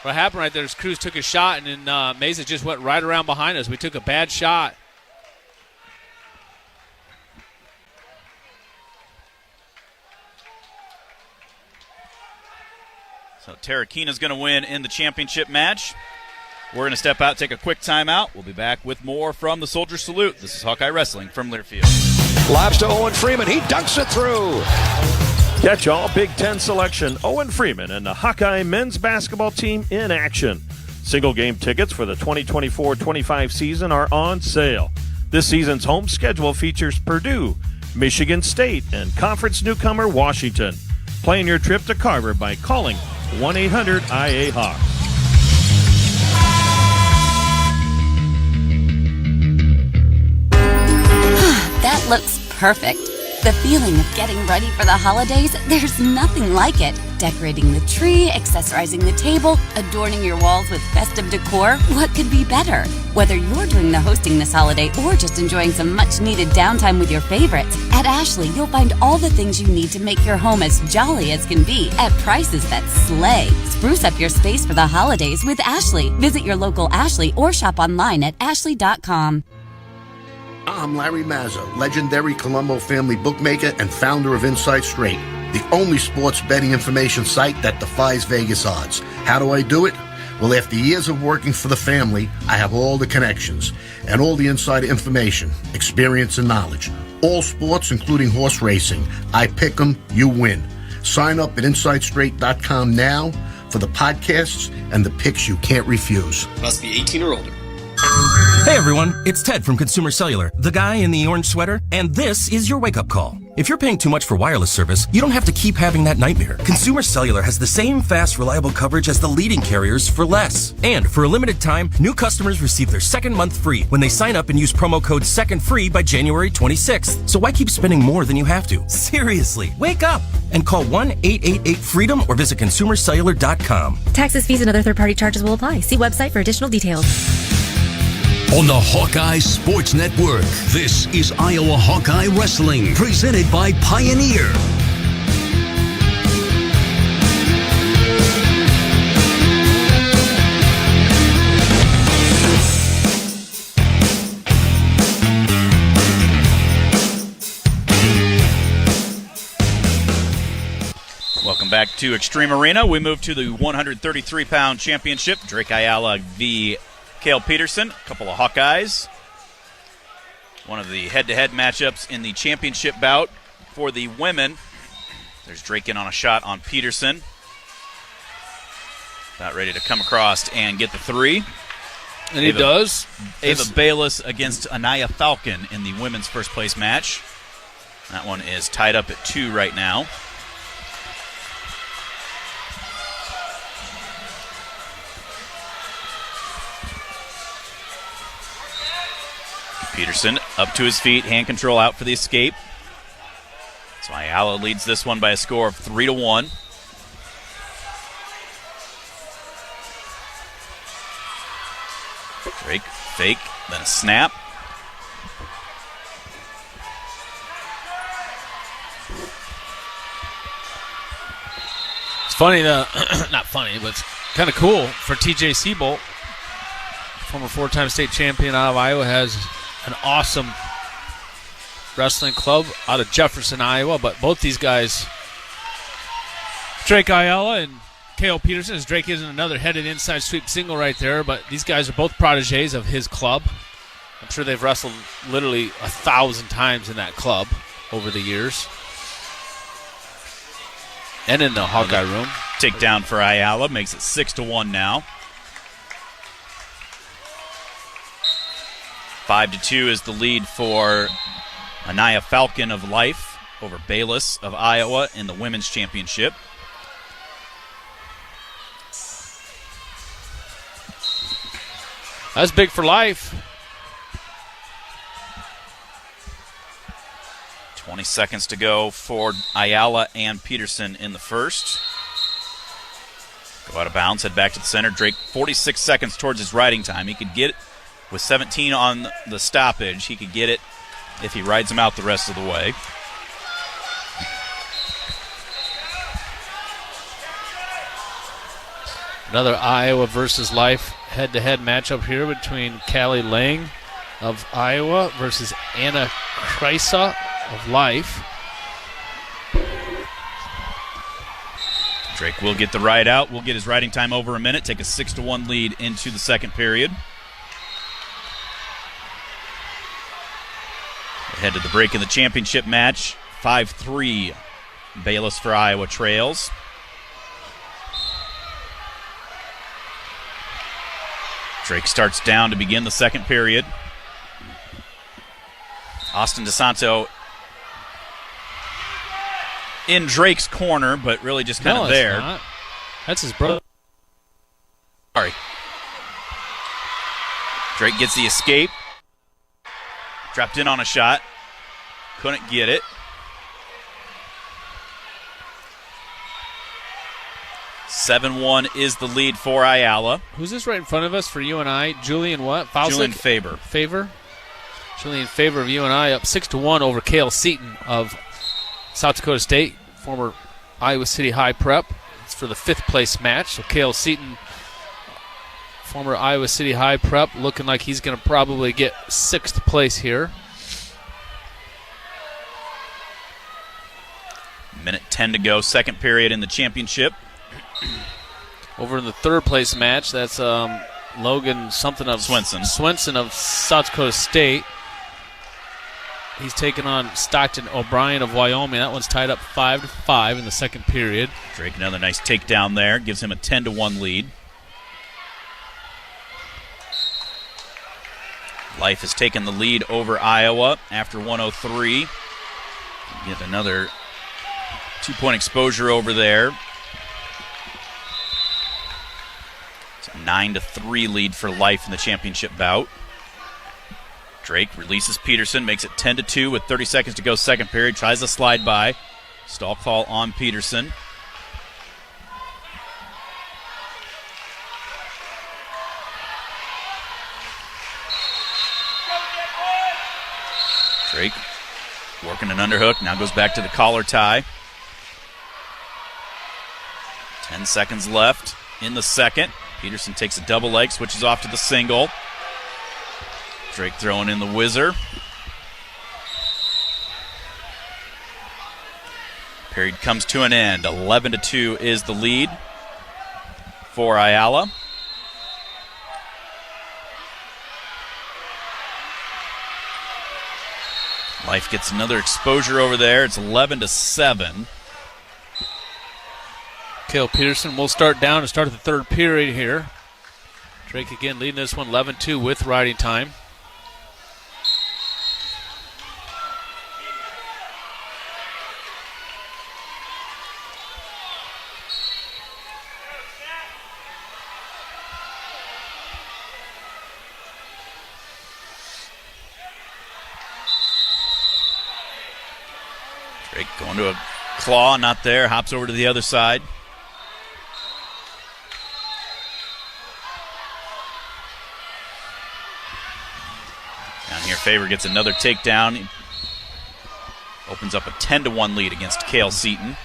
What happened right there is Cruz took a shot, and then Mesa just went right around behind us. We took a bad shot. So Terrakina's going to win in the championship match. We're going to step out, take a quick timeout. We'll be back with more from the Soldier Salute. This is Hawkeye Wrestling from Learfield. Lobs to Owen Freeman. He dunks it through. Catch all Big Ten selection. Owen Freeman and the Hawkeye men's basketball team in action. Single game tickets for the 2024-25 season are on sale. This season's home schedule features Purdue, Michigan State, and conference newcomer Washington. Plan your trip to Carver by calling 1-800-IA-HAWK. That looks perfect. The feeling of getting ready for the holidays, there's nothing like it. Decorating the tree, accessorizing the table, adorning your walls with festive decor, what could be better? Whether you're doing the hosting this holiday or just enjoying some much-needed downtime with your favorites, at Ashley you'll find all the things you need to make your home as jolly as can be at prices that slay. Spruce up your space for the holidays with Ashley. Visit your local Ashley or shop online at ashley.com. I'm Larry Mazza, legendary Colombo family bookmaker and founder of Inside Straight, the only sports betting information site that defies Vegas odds. How do I do it? Well, after years of working for the family, I have all the connections and all the insider information, experience, and knowledge. All sports, including horse racing. I pick 'em, you win. Sign up at InsideStraight.com now for the podcasts and the picks you can't refuse. Must be 18 or older. Hey everyone, it's Ted from Consumer Cellular, the guy in the orange sweater, and this is your wake-up call. If you're paying too much for wireless service, you don't have to keep having that nightmare. Consumer Cellular has the same fast, reliable coverage as the leading carriers for less. And for a limited time, new customers receive their second month free when they sign up and use promo code SECONDFREE by January 26th. So why keep spending more than you have to? Seriously, wake up and call 1-888-FREEDOM or visit consumercellular.com. Taxes, fees, and other third-party charges will apply. See website for additional details. On the Hawkeye Sports Network, this is Iowa Hawkeye Wrestling, presented by Pioneer. Welcome back to Extreme Arena. We move to the 133-pound championship. Drake Ayala v. Cale Peterson, a couple of Hawkeyes. One of the head-to-head matchups in the championship bout for the women. There's Drake in on a shot on Peterson. About ready to come across and get the three. And he does. Ava Bayless against Anaya Falcon in the women's first-place match. That one is tied up at 2 right now. Peterson up to his feet, hand control out for the escape. So Ayala leads this one by a score of 3-1. Drake fake, then a snap. It's funny, not funny, but it's kind of cool for TJ Siebold, former 4-time state champion out of Iowa, has an awesome wrestling club out of Jefferson, Iowa. But both these guys, Drake Ayala and Cale Peterson, as Drake is in another headed inside sweep single right there, but these guys are both protégés of his club. I'm sure they've wrestled literally 1,000 times in that club over the years. And in the Hawkeye room. Takedown for Ayala makes it 6-1 now. 5-2 is the lead for Anaya Falcon of Life over Bayless of Iowa in the women's championship. That's big for Life. 20 seconds to go for Ayala and Peterson in the first. Go out of bounds, head back to the center. Drake 46 seconds towards his riding time. He could get it. With 17 on the stoppage, he could get it if he rides him out the rest of the way. Another Iowa versus Life head-to-head matchup here between Callie Lang of Iowa versus Anna Kreisa of Life. Drake will get the ride out. We'll get his riding time over a minute. Take a 6-1 lead into the second period. Ahead to the break in the championship match. 5-3. Bayless for Iowa trails. Drake starts down to begin the second period. Austin DeSanto in Drake's corner, but really just kind of there. Not. That's his brother. Sorry. Drake gets the escape. Dropped in on a shot. Couldn't get it. 7-1 is the lead for Ayala. Who's this right in front of us for UNI? Julian what? Fausick? Julian Faber. Favor? Julian Favor of UNI up 6-1 over Cale Seaton of South Dakota State, former Iowa City High Prep. It's for the 5th place match. So Cale Seaton, former Iowa City High Prep, looking like he's going to probably get 6th place here. Minute 10 to go, second period in the championship. Over in the 3rd place match, that's Logan something of Swenson of South Dakota State. He's taking on Stockton O'Brien of Wyoming. That one's tied up 5-5 in the second period. Drake, another nice takedown there. Gives him a 10-1 lead. Life has taken the lead over Iowa after 103. Get another 2-point exposure over there. It's a 9-3 lead for Life in the championship bout. Drake releases Peterson, makes it 10-2 with 30 seconds to go second period. Tries to slide by. Stall call on Peterson. Drake working an underhook. Now goes back to the collar tie. 10 seconds left in the second. Peterson takes a double leg, switches off to the single. Drake throwing in the whizzer. Period comes to an end. 11-2 is the lead for Ayala. Life gets another exposure over there. It's 11-7. Cale Peterson will start down and start the 3rd period here. Drake again leading this one 11-2 with riding time. Drake going to a claw, not there. Hops over to the other side. Down here, Faber gets another takedown. He opens up a 10-1 lead against Cale Seaton.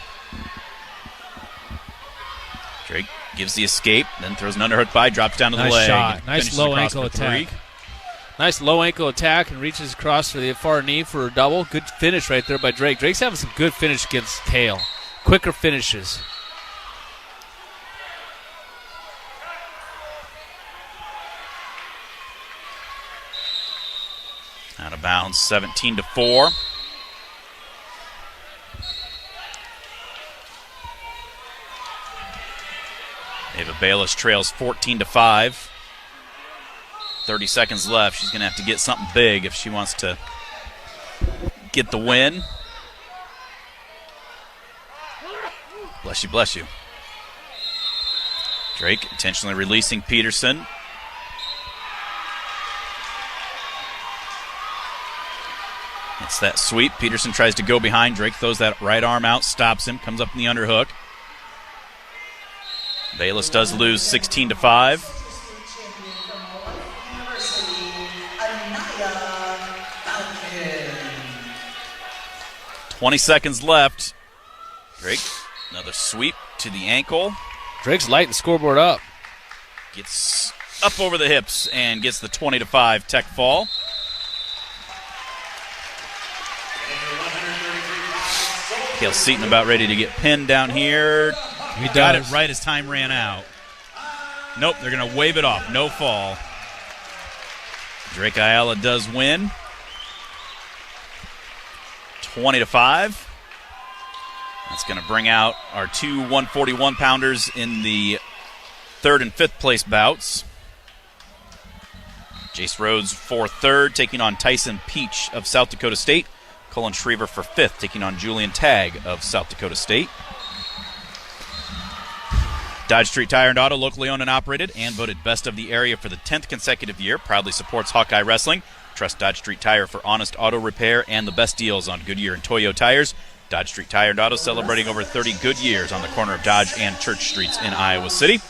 Drake gives the escape, then throws an underhook by, drops down to the leg. Shot. Nice low ankle attack. Nice low ankle attack and reaches across for the far knee for a double. Good finish right there by Drake. Drake's having some good finish against Cale. Quicker finishes. Out of bounds, 17-4. Ava Bayless trails 14-5. 30 seconds left. She's going to have to get something big if she wants to get the win. Bless you, bless you. Drake intentionally releasing Peterson. It's that sweep. Peterson tries to go behind. Drake throws that right arm out, stops him, comes up in the underhook. Bayless does lose 16-5. 20 seconds left. Drake, another sweep to the ankle. Drake's lighting the scoreboard up. Gets up over the hips and gets the 20-5 tech fall. Cale Seaton about ready to get pinned down here. He got does. it right as time ran out. Nope, they're going to wave it off. No fall. Drake Ayala does win. 20-5. That's going to bring out our two 141-pounders in the third and fifth place bouts. Jace Rhodes for third, taking on Tyson Peach of South Dakota State. Cullen Schriever for fifth, taking on Julian Tagg of South Dakota State. Dodge Street Tire and Auto, locally owned and operated, and voted best of the area for the 10th consecutive year, proudly supports Hawkeye Wrestling. Trust Dodge Street Tire for honest auto repair and the best deals on Goodyear and Toyo tires. Dodge Street Tire and Auto celebrating over 30 good years on the corner of Dodge and Church Streets in Iowa City.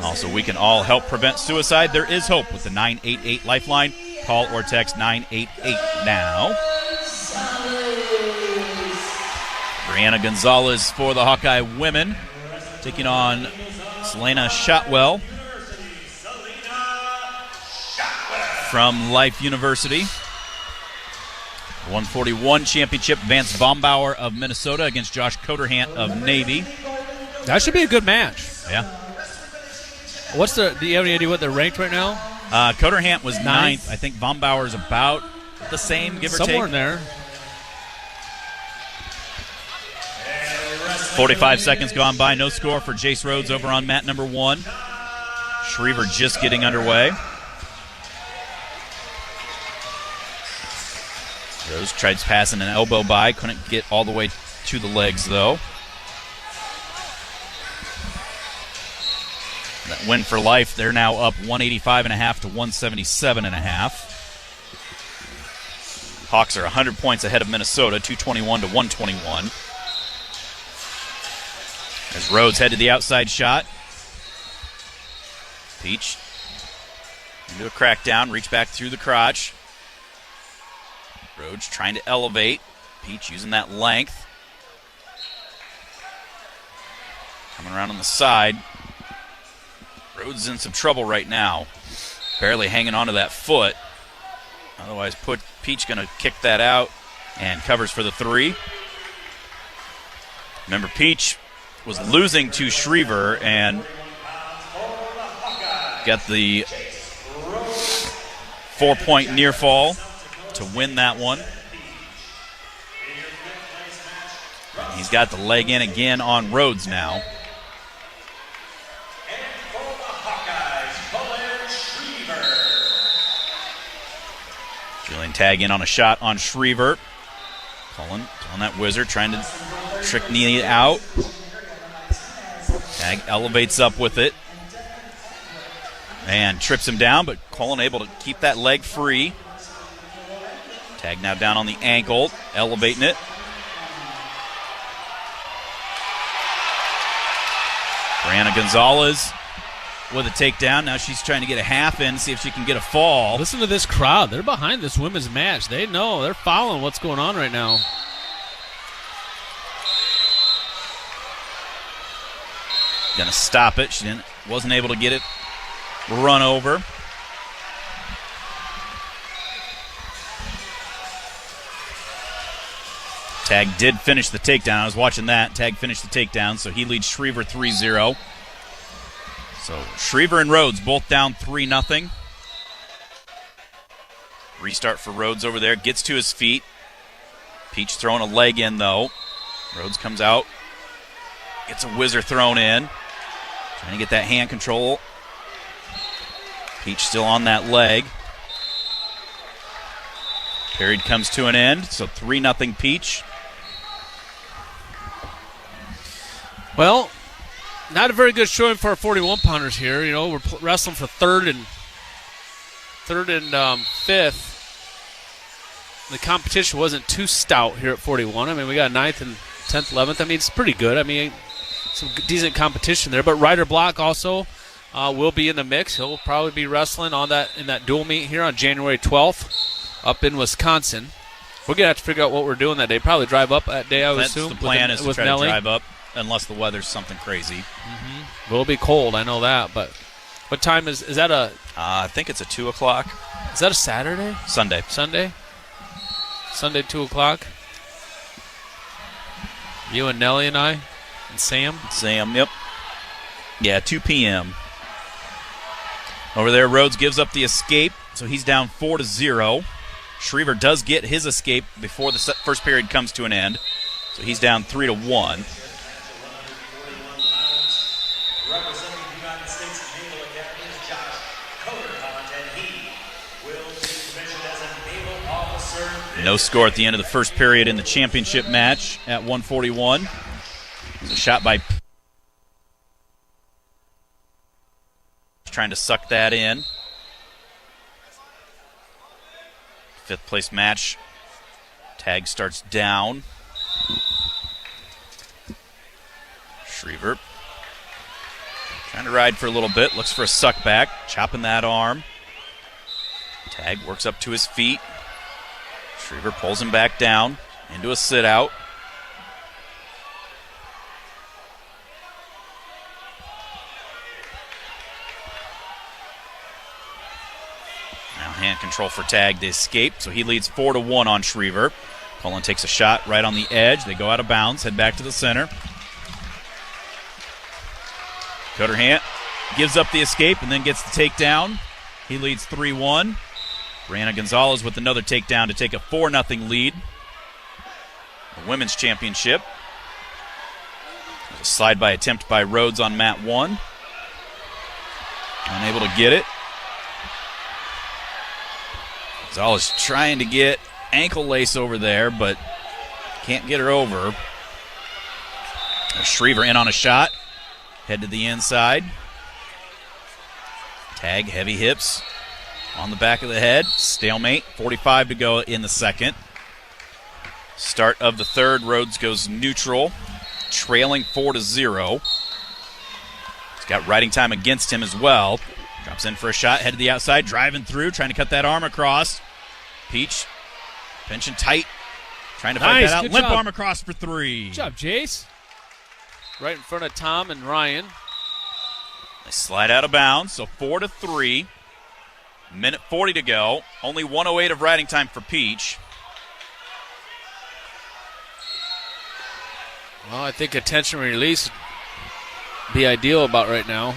Also, we can all help prevent suicide. There is hope with the 988 Lifeline. Call or text 988 now. Brianna Gonzalez for the Hawkeye women, taking on Selena Shotwell from Life University. 141 championship, Vance Bombauer of Minnesota against Josh Coderhant of Navy. That should be a good match. Yeah. What's do you have any idea what they're ranked right now? Coderhant was ninth. I think Bombauer is about the same, give or take. Somewhere in there. 45 seconds gone by. No score for Jace Rhodes over on mat number one. Schriever just getting underway. Rhodes tried passing an elbow by. Couldn't get all the way to the legs, though. That win for Life. They're now up 185.5 to 177.5. Hawks are 100 points ahead of Minnesota, 221 to 121. As Rhodes head to the outside shot. Peach into a crackdown, reach back through the crotch. Rhodes trying to elevate. Peach using that length. Coming around on the side. Rhodes in some trouble right now. Barely hanging onto that foot. Otherwise, Peach going to kick that out and covers for the three. Remember, Peach was losing to Schriever and got the 4-point near fall to win that one. He's got the leg in again on Rhodes now. Julian Tagg in on a shot on Schriever. Cullen on that wizard, trying to trick knee out. Tagg elevates up with it and trips him down, but Cullen able to keep that leg free. Tagg now down on the ankle, elevating it. Brianna Gonzalez with a takedown. Now she's trying to get a half in, see if she can get a fall. Listen to this crowd. They're behind this women's match. They know. They're following what's going on right now. Gonna stop it. She wasn't able to get it run over. Tagg did finish the takedown. I was watching that. Tagg finished the takedown, so he leads Schriever 3-0. So Schriever and Rhodes both down 3-0. Restart for Rhodes over there. Gets to his feet. Peach throwing a leg in, though. Rhodes comes out. Gets a whizzer thrown in. Trying to get that hand control. Peach still on that leg. Period comes to an end, so 3-0 Peach. Well, not a very good showing for our 41-pounders here. You know, we're wrestling for third and fifth. The competition wasn't too stout here at 41. I mean, we got 9th and 10th, 11th. I mean, it's pretty good. I mean, some decent competition there. But Ryder Block also will be in the mix. He'll probably be wrestling on in that dual meet here on January 12th up in Wisconsin. We're going to have to figure out what we're doing that day. Probably drive up that day, I would assume. That's the plan, is to try Nelly. to drive up unless the weather's something crazy. Mm-hmm. It'll be cold, I know that. But What time is that I think it's a 2 o'clock. Is that a Saturday? Sunday. Sunday, 2 o'clock. You and Nellie and I and Sam. Yep. Yeah, 2 p.m. Over there, Rhodes gives up the escape, so he's down 4-0. Schriever does get his escape before the first period comes to an end, so he's down 3-1. No score at the end of the first period in the championship match at 141. It's a shot by trying to suck that in. Fifth place match. Tag starts down. Schriever trying to ride for a little bit. Looks for a suck back. Chopping that arm. Tag works up to his feet. Schriever pulls him back down into a sit out. Now hand control for Tag to escape, so he leads 4-1 on Schriever. Cullen takes a shot right on the edge. They go out of bounds, head back to the center. Cotterhant gives up the escape and then gets the takedown. He leads 3-1. Brianna Gonzalez with another takedown to take a 4-0 lead. The women's championship. A slide-by attempt by Rhodes on mat 1. Unable to get it. Gonzalez trying to get ankle lace over there, but can't get her over. Schriever in on a shot. Head to the inside. Tag, heavy hips. On the back of the head, stalemate, 45 to go in the second. Start of the third, Rhodes goes neutral, trailing 4-0. He's got riding time against him as well. Drops in for a shot, head to the outside, driving through, trying to cut that arm across. Peach, pinching tight, trying to fight that out. Limp arm across for 3. Good job, Jace. Right in front of Tom and Ryan. They slide out of bounds, so 4-3. Minute 40 to go. Only 1:08 of riding time for Peach. Well, I think attention release would be ideal about right now.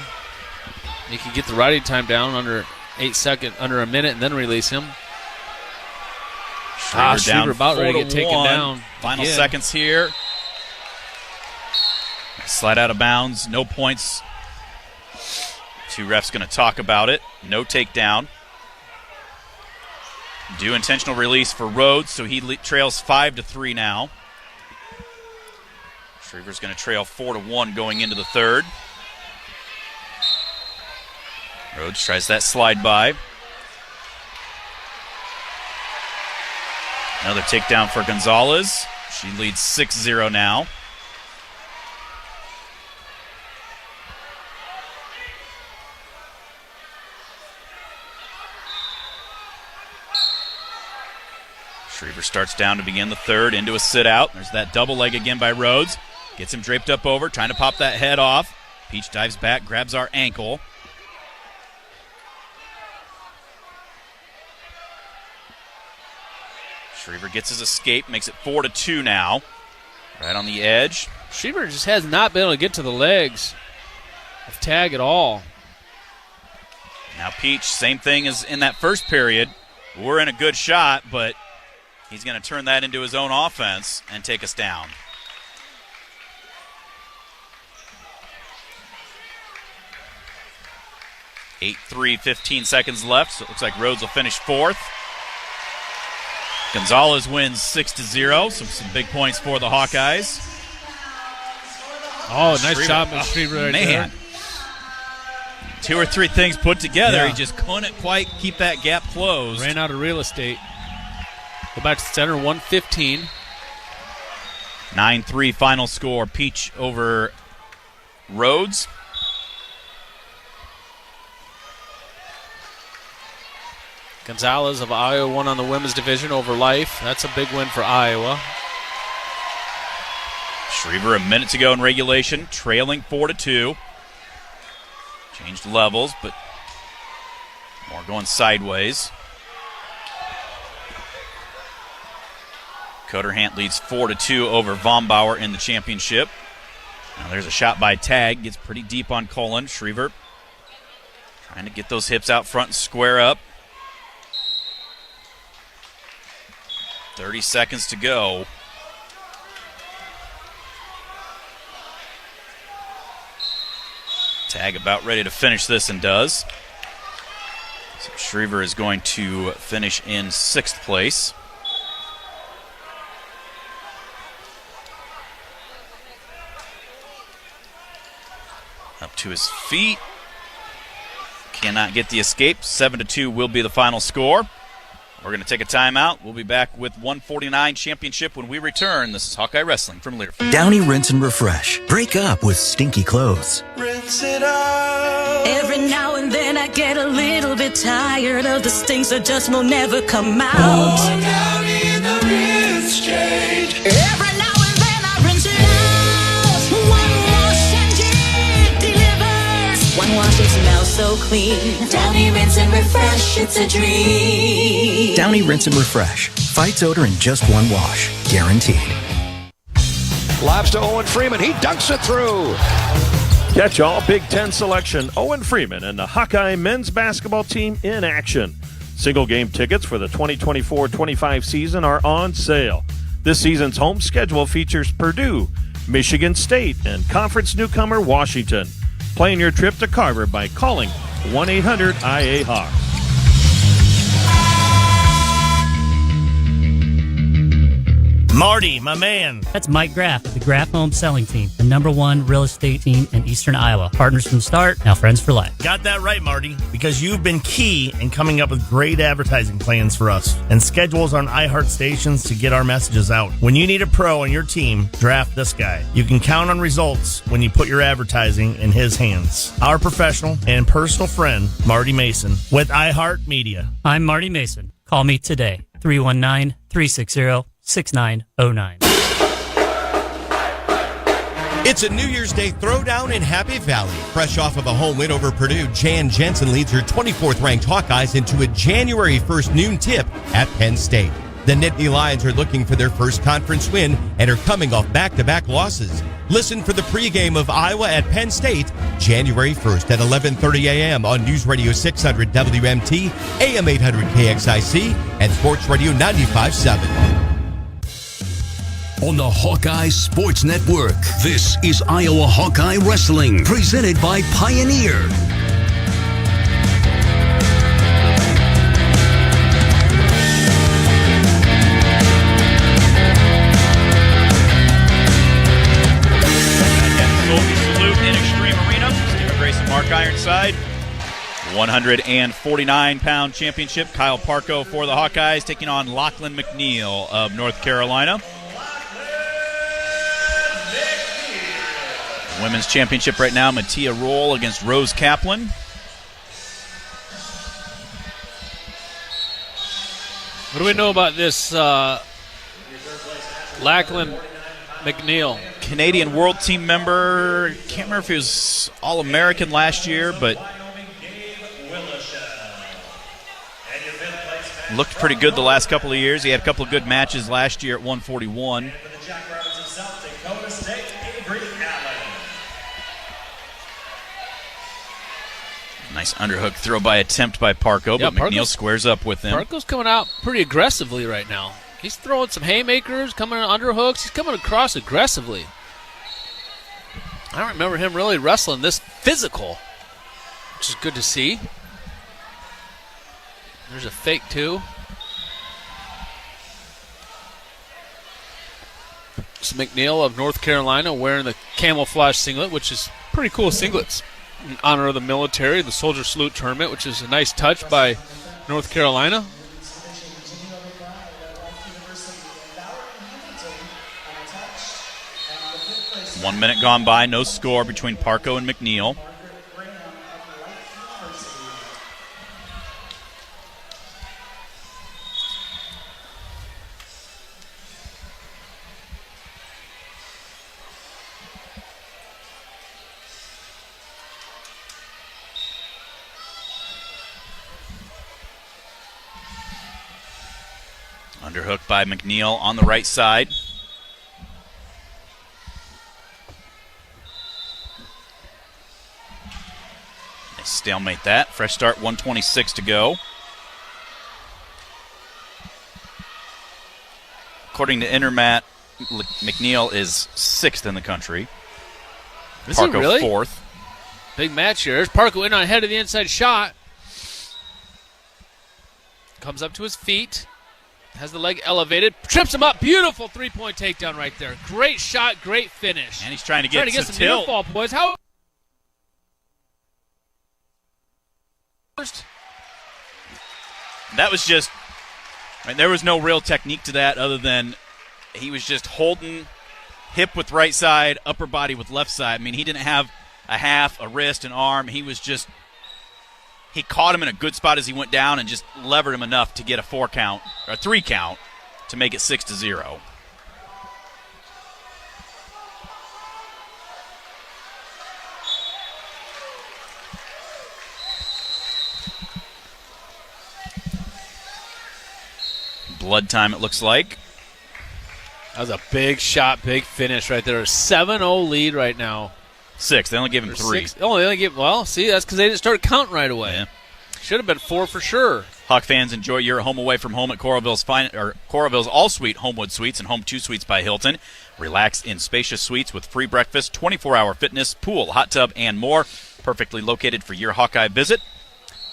You can get the riding time down under 8 seconds, under a minute, and then release him. Schriever about ready to get taken down. Final seconds here. Slide out of bounds. No points. 2 refs going to talk about it. No takedown. Do intentional release for Rhodes, so he trails 5-3 now. Schriever's going to trail 4-1 going into the third. Rhodes tries that slide by. Another takedown for Gonzalez. She leads 6-0 now. Schriever starts down to begin the third, into a sit-out. There's that double leg again by Rhodes. Gets him draped up over, trying to pop that head off. Peach dives back, grabs our ankle. Schriever gets his escape, makes it 4-2 now. Right on the edge. Schriever just has not been able to get to the legs of Tag at all. Now Peach, same thing as in that first period. We're in a good shot, but he's going to turn that into his own offense and take us down. (8-3), 15 seconds left, so it looks like Rhodes will finish 4th. Gonzalez wins 6-0, some big points for the Hawkeyes. Oh, nice job by Schriever right there. 2 or 3 things put together. Yeah. He just couldn't quite keep that gap closed. Ran out of real estate. Go back to center, 115. 9-3 final score. Peach over Rhodes. Gonzalez of Iowa won on the women's division over Life. That's a big win for Iowa. Schriever a minute to go in regulation, trailing 4-2. Changed levels, but More going sideways. Coderhant leads 4-2 over Vombauer in the championship. Now there's a shot by Tag. Gets pretty deep on Colin. Schriever trying to get those hips out front and square up. 30 seconds to go. Tag about ready to finish this and does. So Schriever is going to finish in 6th place. Up to his feet. Cannot get the escape. 7-2 will be the final score. We're going to take a timeout. We'll be back with 149 Championship when we return. This is Hawkeye Wrestling from Learfield. Downy Rinse and Refresh. Break up with stinky clothes. Rinse it out. Every now and then I get a little bit tired of the stinks that just will never come out. Oh, Downy in the rinse change. Every now and then I rinse it out. One wash and it delivers. One wash, it smells so clean. Downy Rinse and Refresh, it's a dream. Downy Rinse and Refresh. Fights odor in just one wash. Guaranteed. Lobs to Owen Freeman. He dunks it through. Catch all Big Ten selection. Owen Freeman and the Hawkeye men's basketball team in action. Single game tickets for the 2024-25 season are on sale. This season's home schedule features Purdue, Michigan State, and conference newcomer Washington. Plan your trip to Carver by calling 1-800-IA-HAWK. Marty, my man. That's Mike Graff, the Graff Home Selling Team, the #1 real estate team in Eastern Iowa. Partners from the start, now friends for life. Got that right, Marty, because you've been key in coming up with great advertising plans for us and schedules on iHeart stations to get our messages out. When you need a pro on your team, draft this guy. You can count on results when you put your advertising in his hands. Our professional and personal friend, Marty Mason, with iHeart Media. I'm Marty Mason. Call me today, 319-360-6909. It's a New Year's Day throwdown in Happy Valley. Fresh off of a home win over Purdue, Jan Jensen leads her 24th-ranked Hawkeyes into a January 1st noon tip at Penn State. The Nittany Lions are looking for their first conference win and are coming off back-to-back losses. Listen for the pregame of Iowa at Penn State, January 1st at 11:30 a.m. on News Radio 600 WMT, AM 800 KXIC, and Sports Radio 95.7. On the Hawkeye Sports Network, this is Iowa Hawkeye Wrestling, presented by Pioneer. Mark Ironside, 149-pound championship. Kyle Parko for the Hawkeyes taking on Lachlan McNeil of North Carolina. Women's championship right now, Mattia Roll against Rose Kaplan. What do we know about this Lachlan McNeil? Canadian World Team member. Can't remember if he was All-American last year, but looked pretty good the last couple of years. He had a couple of good matches last year at 141. Nice underhook throw by attempt by Parko, but McNeil squares up with him. Parko's coming out pretty aggressively right now. He's throwing some haymakers, coming on underhooks. He's coming across aggressively. I don't remember him really wrestling this physical, which is good to see. There's a fake, too. It's McNeil of North Carolina wearing the camouflage singlet, which is pretty cool singlets in honor of the military, the Soldier Salute Tournament, which is a nice touch by North Carolina. One minute gone by, no score between Parko and McNeil. Underhook by McNeil on the right side. They stalemate that. Fresh start, 1:26 to go. According to Intermat, McNeil is 6th in the country. Is he really? 4th. Big match here. There's Parko in on head of the inside shot. Comes up to his feet. Has the leg elevated. Trips him up. Beautiful three-point takedown right there. Great shot, great finish. And he's trying to get some near fall, boys. How? That was just, I mean, there was no real technique to that other than he was just holding hip with right side, upper body with left side. I mean, he didn't have a half, a wrist, an arm. He was just, he caught him in a good spot as he went down and just levered him enough to get a 4 count, or a 3 count, to make it 6-0. Blood time, it looks like. That was a big shot, big finish right there. A 7-0 lead right now. 6. They only gave him 3. Oh, they only gave. Well, see, that's because they didn't start counting right away. Yeah. Should have been 4 for sure. Hawk fans, enjoy your home away from home at Coralville's All-Suite Homewood Suites and Home 2 Suites by Hilton. Relax in spacious suites with free breakfast, 24-hour fitness, pool, hot tub, and more. Perfectly located for your Hawkeye visit.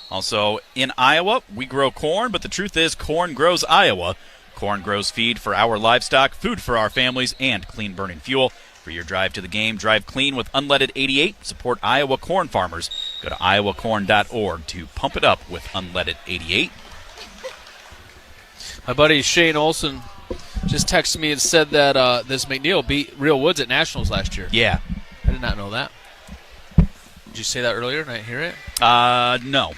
Also, in Iowa, we grow corn, but the truth is corn grows Iowa. Corn grows feed for our livestock, food for our families, and clean-burning fuel. For your drive to the game, drive clean with Unleaded 88. Support Iowa corn farmers. Go to iowacorn.org to pump it up with Unleaded 88. My buddy Shane Olson just texted me and said that this McNeil beat Real Woods at Nationals last year. Yeah. I did not know that. Did you say that earlier? Did I hear it? No.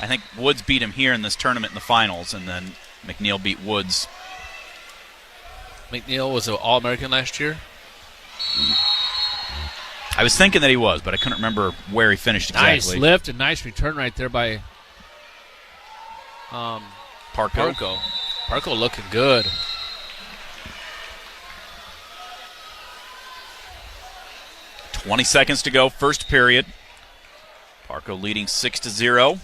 I think Woods beat him here in this tournament in the finals, and then McNeil beat Woods. McNeil was an All-American last year? I was thinking that he was, but I couldn't remember where he finished exactly. Nice lift and nice return right there by Parko. Parko looking good. .20 seconds to go, first period. Parko leading 6-0.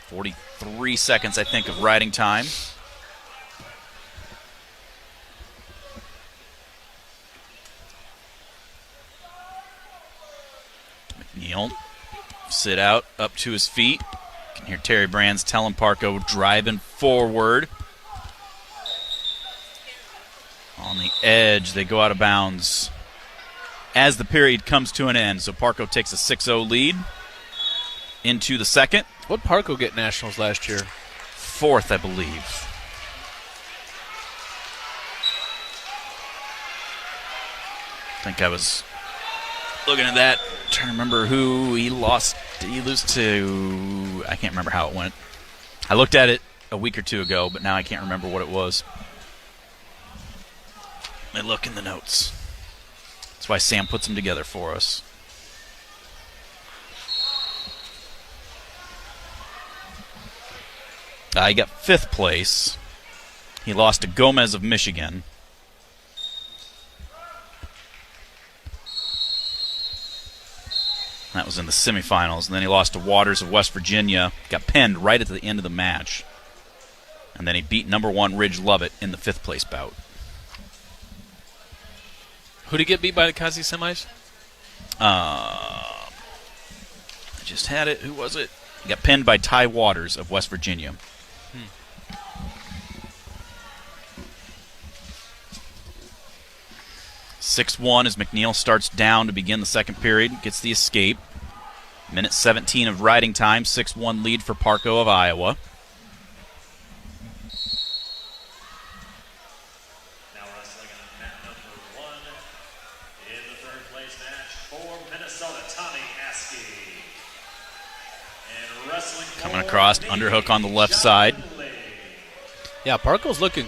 43 seconds, I think, of riding time. McNeil sit out, up to his feet. You can hear Terry Brands telling Parko, driving forward. On the edge, they go out of bounds as the period comes to an end. So Parko takes a 6-0 lead into the second. What did Parko get Nationals last year? 4th, I believe. I think I was looking at that, trying to remember who he lost. Did he lose to? I can't remember how it went. I looked at it a week or two ago, but now I can't remember what it was. Let me look in the notes. That's why Sam puts them together for us. He got 5th place. He lost to Gomez of Michigan. That was in the semifinals. And then he lost to Waters of West Virginia. Got pinned right at the end of the match. And then he beat number 1 Ridge Lovett in the 5th place bout. Who did he get beat by the Kazi semis? I just had it. Who was it? He got pinned by Ty Waters of West Virginia. 6-1 as McNeil starts down to begin the second period. Gets the escape. Minute 17 of riding time. 6-1 lead for Parko of Iowa. Now wrestling in mat number 1 in the third place match for Minnesota, Tommy Askey. And wrestling coming across, underhook on the left side. Yeah, Parko's looking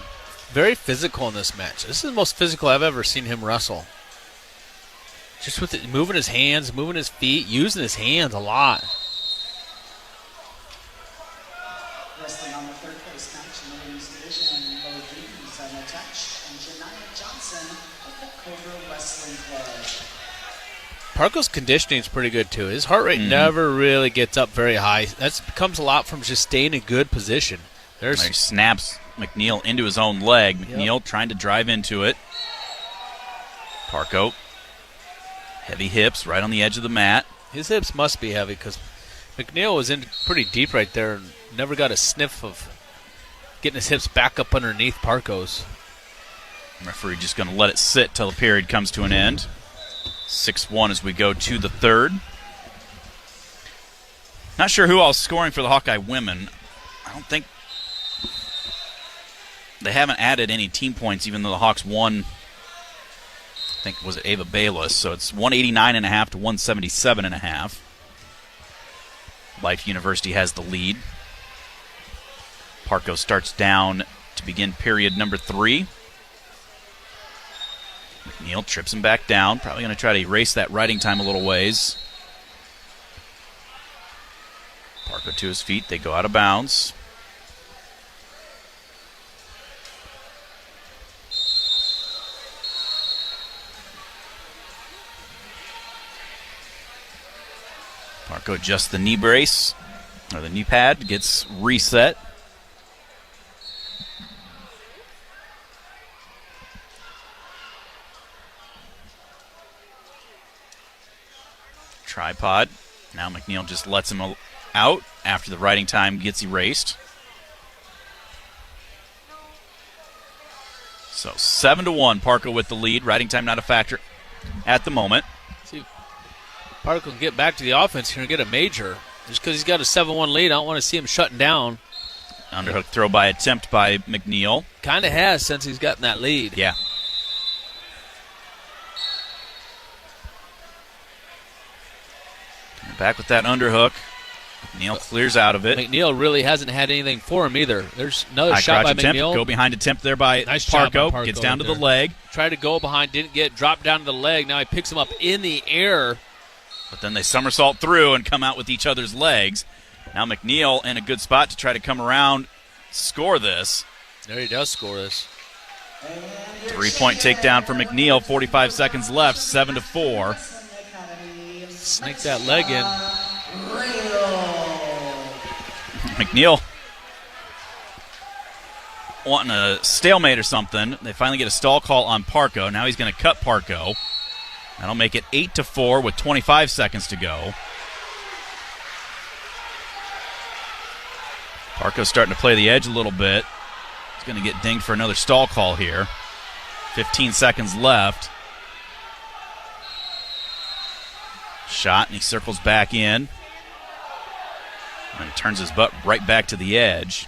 very physical in this match. This is the most physical I've ever seen him wrestle. Just with it, moving his hands, moving his feet, using his hands a lot. Wrestling on the third place match in the women's division Parko's conditioning is pretty good, too. His heart rate never really gets up very high. That comes a lot from just staying in good position. He snaps McNeil into his own leg. McNeil trying to drive into it. Parko, heavy hips right on the edge of the mat. His hips must be heavy because McNeil was in pretty deep right there and never got a sniff of getting his hips back up underneath Parko's. Referee just going to let it sit till the period comes to an end. 6-1 as we go to the third. Not sure who else is scoring for the Hawkeye women. I don't think they haven't added any team points, even though the Hawks won. I think was it Ava Bayless, so it's 189.5 to 177.5. Life University has the lead. Parko starts down to begin period number 3. McNeil trips him back down. Probably going to try to erase that riding time a little ways. Parko to his feet. They go out of bounds. Parko adjusts the knee brace, or the knee pad, gets reset. Tripod. Now McNeil just lets him out after the riding time gets erased. So 7-1, Parko with the lead. Riding time not a factor at the moment. See, Parko can get back to the offense here and get a major. Just because he's got a 7-1 lead, I don't want to see him shutting down. Underhook throw by attempt by McNeil. Kind of has since he's gotten that lead. Yeah. Back with that underhook. McNeil clears out of it. McNeil really hasn't had anything for him either. There's another shot by attempt. McNeil. Go behind attempt there by nice Parko. Gets down to the leg. Tried to go behind, didn't get, dropped down to the leg. Now he picks him up in the air. But then they somersault through and come out with each other's legs. Now McNeil in a good spot to try to come around, score this. There he does score this. 3-point takedown for McNeil. 45 seconds left. 7-4. Snake that leg in. McNeil wanting a stalemate or something. They finally get a stall call on Parko. Now he's going to cut Parko. That'll make it 8-4 with 25 seconds to go. Parko's starting to play the edge a little bit. He's going to get dinged for another stall call here. 15 seconds left. Shot, and he circles back in. And turns his butt right back to the edge.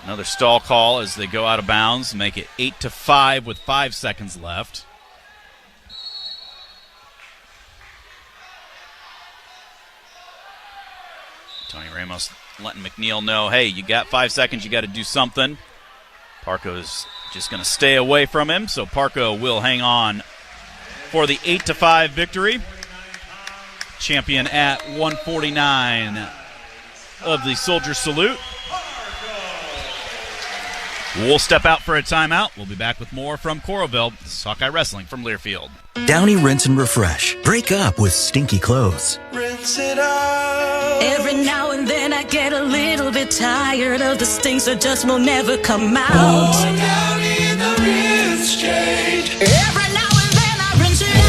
Another stall call as they go out of bounds. Make it 8-5 with 5 seconds left. Tony Ramos letting McNeil know, hey, you got 5 seconds, you got to do something. Parko's just going to stay away from him, so Parko will hang on for the 8-5 victory. Champion at 149 of the Soldier Salute. We'll step out for a timeout. We'll be back with more from Coralville. This is Hawkeye Wrestling from Learfield. Downy Rinse and Refresh. Break up with stinky clothes. Rinse it out. Every now and then I get a little bit tired of the stinks that just will never come out. Pour down in the rinse change. Every now and then I rinse it out.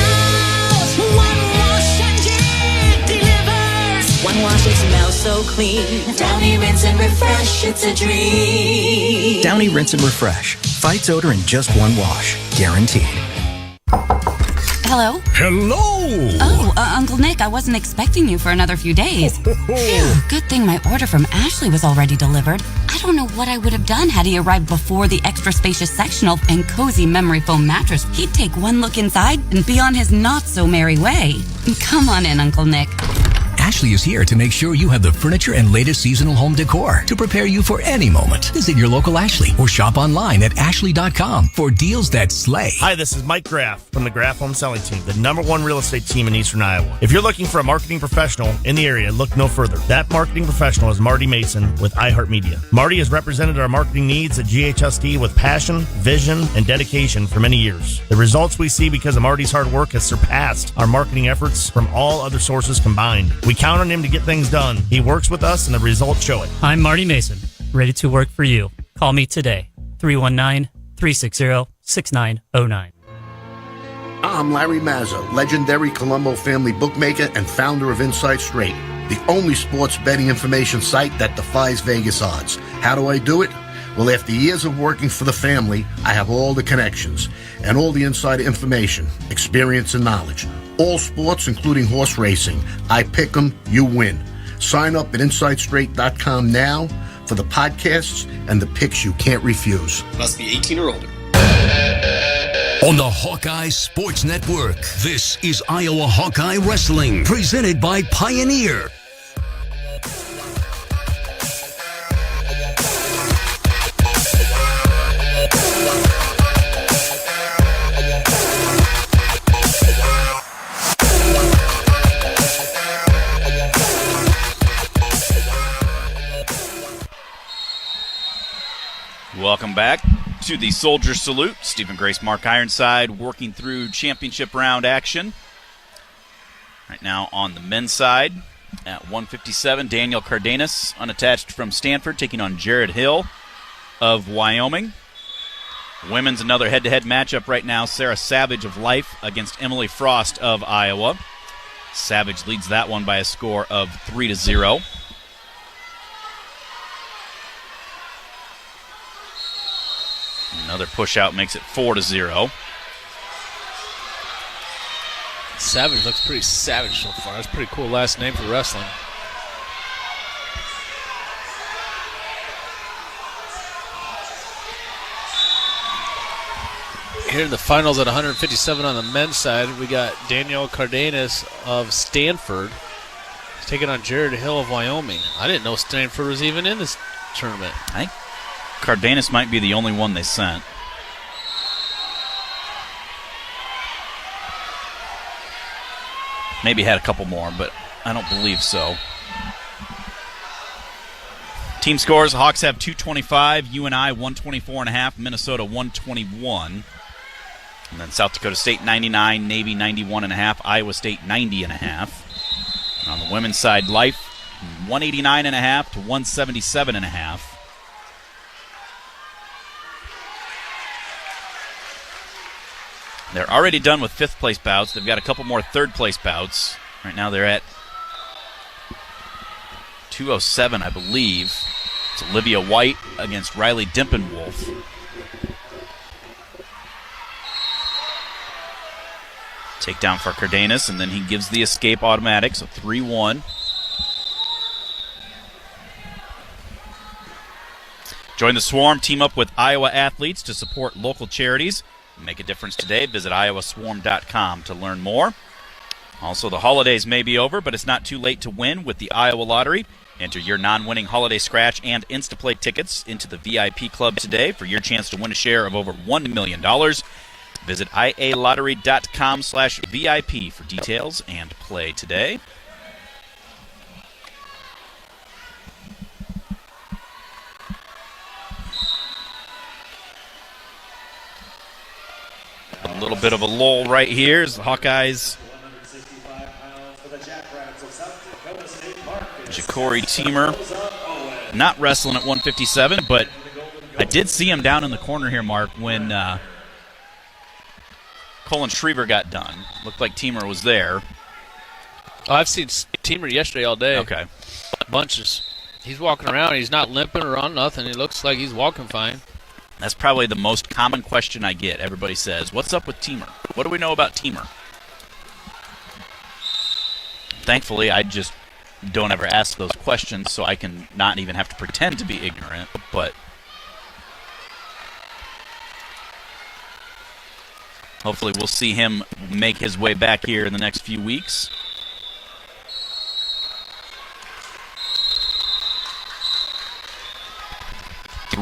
One wash and it delivers. One wash, it smells so clean. Downy Rinse and Refresh, it's a dream. Downy Rinse and Refresh. Fights odor in just one wash. Guaranteed. Hello? Hello! Oh, Uncle Nick, I wasn't expecting you for another few days. Phew, good thing my order from Ashley was already delivered. I don't know what I would have done had he arrived before the extra spacious sectional and cozy memory foam mattress. He'd take one look inside and be on his not-so-merry way. Come on in, Uncle Nick. Ashley is here to make sure you have the furniture and latest seasonal home decor to prepare you for any moment. Visit your local Ashley or shop online at ashley.com for deals that slay. Hi, this is Mike Graff from the Graff Home Selling Team, the #1 real estate team in Eastern Iowa. If you're looking for a marketing professional in the area, look no further. That marketing professional is Marty Mason with iHeartMedia. Marty has represented our marketing needs at GHSD with passion, vision, and dedication for many years. The results we see because of Marty's hard work has surpassed our marketing efforts from all other sources combined. We count on him to get things done. He works with us, and the results show it. I'm Marty Mason, ready to work for you. Call me today, 319-360-6909. I'm Larry Mazza, legendary Colombo family bookmaker and founder of Inside Straight, the only sports betting information site that defies Vegas odds. How do I do it? Well, after years of working for the family, I have all the connections and all the insider information, experience, and knowledge. All sports, including horse racing. I pick 'em, you win. Sign up at InsideStraight.com now for the podcasts and the picks you can't refuse. Must be 18 or older. On the Hawkeye Sports Network, this is Iowa Hawkeye Wrestling, presented by Pioneer. Welcome back to the Soldier Salute. Stephen Grace, Mark Ironside working through championship round action. Right now on the men's side at 157, Daniel Cardenas, unattached from Stanford, taking on Jared Hill of Wyoming. Women's another head-to-head matchup right now. Sarah Savage of Life against Emily Frost of Iowa. Savage leads that one by a score of 3-0. Another push-out makes it 4-0. Savage looks pretty savage so far. That's a pretty cool last name for wrestling. Here in the finals at 157 on the men's side, we got Daniel Cardenas of Stanford. He's taking on Jared Hill of Wyoming. I didn't know Stanford was even in this tournament. I think Cardenas might be the only one they sent. Maybe had a couple more, but I don't believe so. Team scores, Hawks have 225, UNI 124.5, Minnesota 121. And then South Dakota State 99, Navy 91.5, Iowa State 90.5. And on the women's side, Life 189.5 to 177.5. They're already done with fifth place bouts. They've got a couple more third place bouts. Right now they're at 207, I believe. It's Olivia White against Riley Dimpenwolf. Takedown for Cardenas, and then he gives the escape automatic, so 3-1. Join the Swarm, team up with Iowa athletes to support local charities. Make a difference today. Visit iowaswarm.com to learn more. Also, the holidays may be over, but it's not too late to win with the Iowa Lottery. Enter your non-winning holiday scratch and Instaplay tickets into the VIP Club today for your chance to win a share of over $1 million. Visit ialottery.com/VIP for details and play today. A little bit of a lull right here as the Hawkeyes. Ja'Cory Teamer not wrestling at 157, but I did see him down in the corner here, Mark, when Colin Schriever got done. Looked like Teamer was there. Oh, I've seen Teamer yesterday all day. Okay. Bunches. He's walking around. He's not limping or on nothing. He looks like he's walking fine. That's probably the most common question I get. Everybody says, what's up with Teamer? What do we know about Teamer? Thankfully, I just don't ever ask those questions, so I can not even have to pretend to be ignorant. But hopefully we'll see him make his way back here in the next few weeks.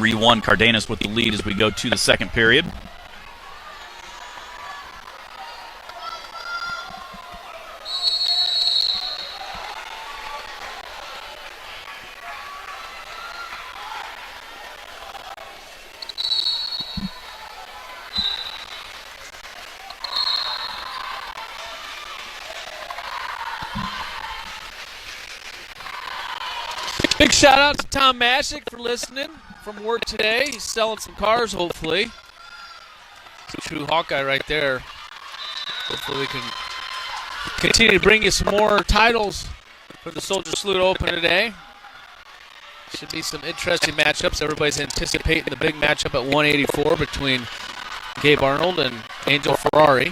3-1 Cardenas with the lead as we go to the second period. Big shout out to Tom Mashik for listening from work today. He's selling some cars, hopefully. It's a true Hawkeye right there. Hopefully we can continue to bring you some more titles for the Soldier Salute Open today. Should be some interesting matchups. Everybody's anticipating the big matchup at 184 between Gabe Arnold and Angel Ferrari.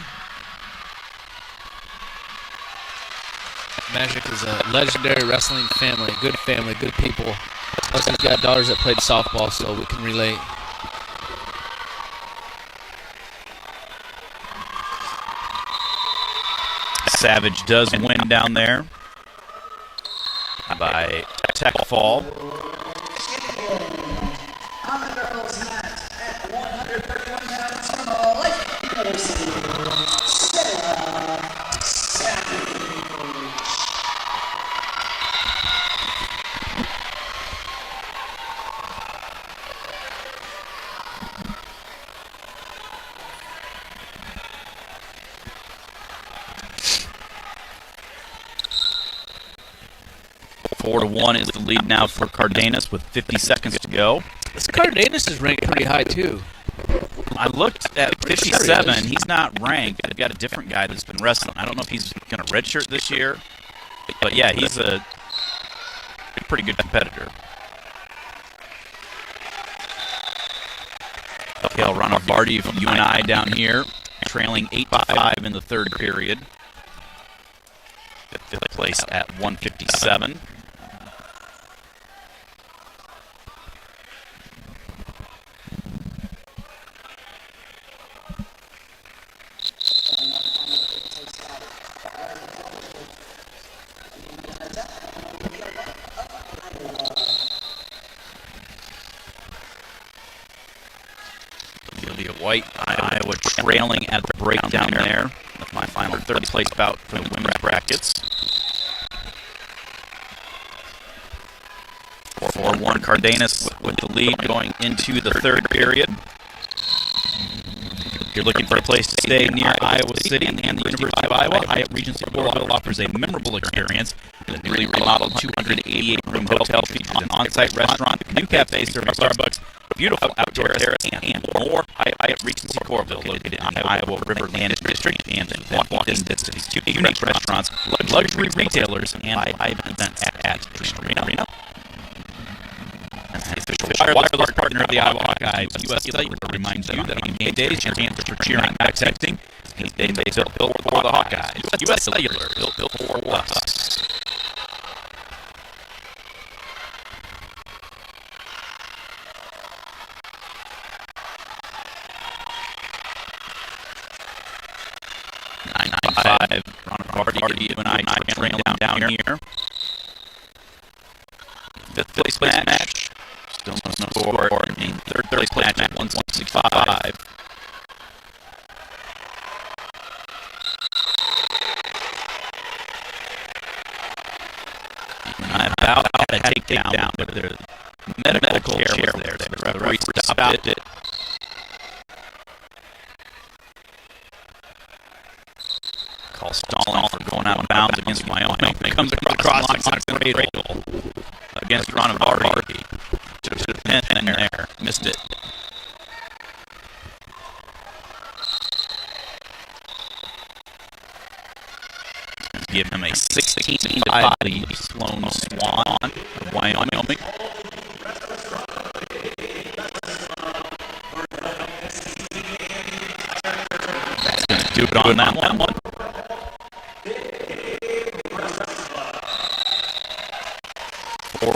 Magic is a legendary wrestling family, good people. Plus he's got daughters that played softball, so we can relate. Savage does win down there by tech fall. On the girls' mat at 131 pounds from the Lake University, Sarah Savage. 4-1 is the lead now for Cardenas with 50 seconds to go. This Cardenas is ranked pretty high, too. I looked at 57. He's not ranked. They've got a different guy that's been wrestling. I don't know if he's going to redshirt this year. But, yeah, he's a pretty good competitor. Kale Ranavardi from UNI down here, trailing 8-5 in the third period. Fifth place at 157. White, Iowa trailing at the break down there. That's my final third place bout for the women's brackets. 4-1 Cardenas with the lead going into the third period. If you're looking for a place to stay near Iowa City and the University of Iowa, Hyatt Regency Boyle offers a memorable experience. The newly remodeled 288-room hotel features an on-site restaurant, new cafe serving Starbucks, beautiful outdoor terrace, and more. Hyatt Regency Corville, located in the Iowa River Land District, and in walking distance to these two unique restaurants, luxury retailers, and live events at Extreme Arena. The official wireless partner of the Iowa Hawkeyes, U.S. Cellular, reminds you that on game days, your fans are cheering by texting. These days, they built for the Hawkeyes. U.S. Cellular, built for us. Ranavardi and I trailing down here. Fifth place match. Still no score. Third place match at 165. I about had a takedown, but their medical chair was there. The referee stopped it. Call stalling for going out of bounds against Wyoming. Comes across the cradle against Ranavardi. Should have been in there. Missed it. Give him a 16-5 lead. Sloan Swan of Wyoming. That's going to do it on that one.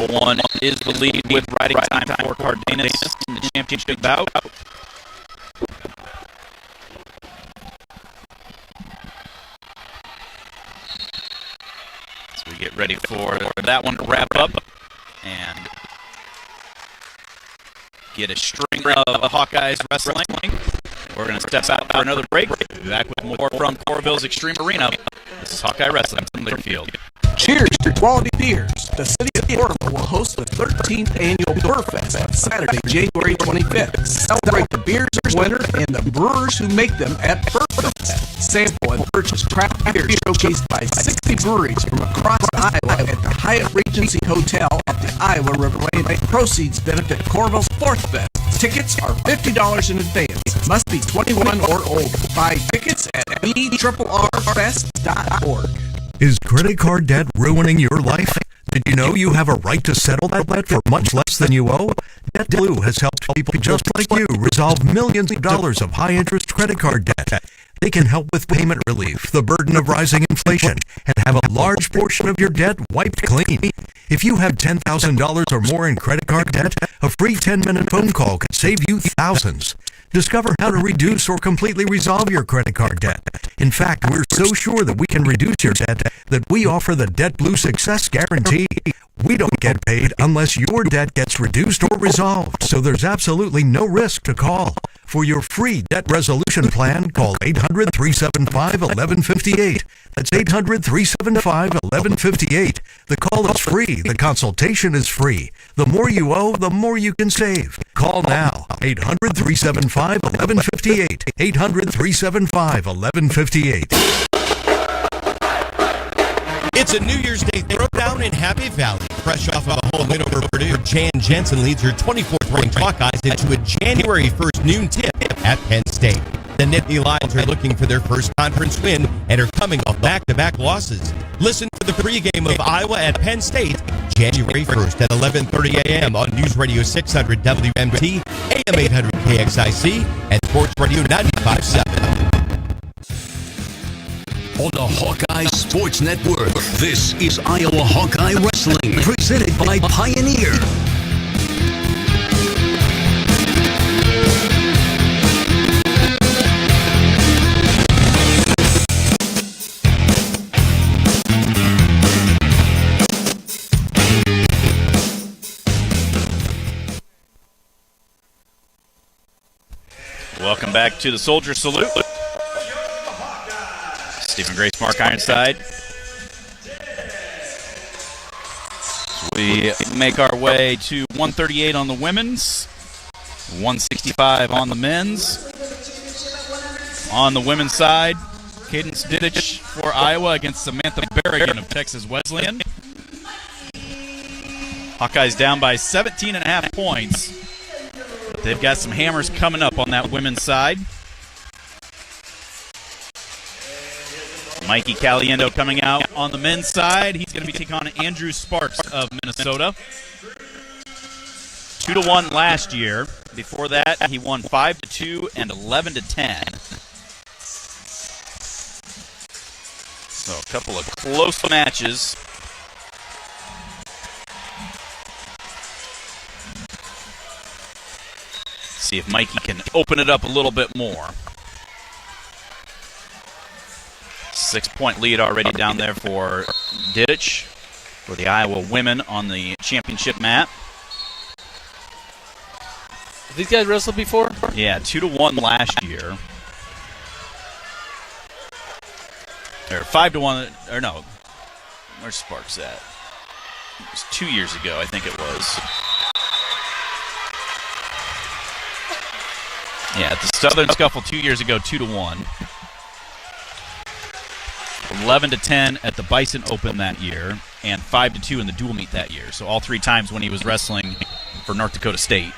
One is the lead with riding time for Cardenas in the championship bout. So we get ready for that one to wrap up. And get a string of Hawkeyes wrestling. We're going to step out for another break. We'll be back with more from Coralville's Extreme Arena. This is Hawkeye Wrestling from Learfield. Cheers to quality beers. The city of Coralville will host the 13th annual Beer Fest Saturday, January 25th. Celebrate the beers of winter and the brewers who make them at Beer Fest. Sample and purchase craft beer showcased by 60 breweries from across Iowa at the Hyatt Regency Hotel at the Iowa Riverway. Proceeds benefit Coralville's Fourth Fest. Tickets are $50 in advance. Must be 21 or older. Buy tickets at BRRFest.org. Is credit card debt ruining your life? Did you know you have a right to settle that debt for much less than you owe? JetBlue has helped people just like you resolve millions of dollars of high-interest credit card debt. They can help with payment relief, the burden of rising inflation, and have a large portion of your debt wiped clean. If you have $10,000 or more in credit card debt, a free 10-minute phone call could save you thousands. Discover how to reduce or completely resolve your credit card debt. In fact, we're so sure that we can reduce your debt that we offer the JetBlue Success Guarantee. We don't get paid unless your debt gets reduced or resolved, so there's absolutely no risk to call. For your free debt resolution plan, call 800-375-1158. That's 800-375-1158. The call is free. The consultation is free. The more you owe, the more you can save. Call now. 800-375-1158. 800-375-1158. It's a New Year's Day throwdown in Happy Valley. Fresh off of a home win over Purdue, Jan Jensen leads her 24th-ranked Hawkeyes into a January 1st noon tip at Penn State. The Nittany Lions are looking for their first conference win and are coming off back-to-back losses. Listen to the pregame of Iowa at Penn State, January 1st at 11:30 a.m. on News Radio 600 WMT, AM 800 KXIC, and Sports Radio 95.7. On the Hawkeye Sports Network, this is Iowa Hawkeye Wrestling, presented by Pioneer. Welcome back to the Soldier Salute. Stephen Grace, Mark Ironside. We make our way to 138 on the women's, 165 on the men's. On the women's side, Cadence Didich for Iowa against Samantha Berrigan of Texas Wesleyan. Hawkeyes down by 17.5 points. But they've got some hammers coming up on that women's side. Mikey Caliendo coming out on the men's side. He's going to be taking on Andrew Sparks of Minnesota. 2-1 last year. Before that, he won 5-2 and 11-10. So a couple of close matches. See if Mikey can open it up a little bit more. 6-point lead already down there for Didich for the Iowa women on the championship mat. Have these guys wrestled before? Yeah, 2-1 last year. Or 5-1, or no. Where's Sparks at? It was 2 years ago, I think it was. Yeah, at the Southern Scuffle 2 years ago, 2-1. 11-10 at the Bison Open that year, and 5-2 in the dual meet that year. So all 3 times when he was wrestling for North Dakota State.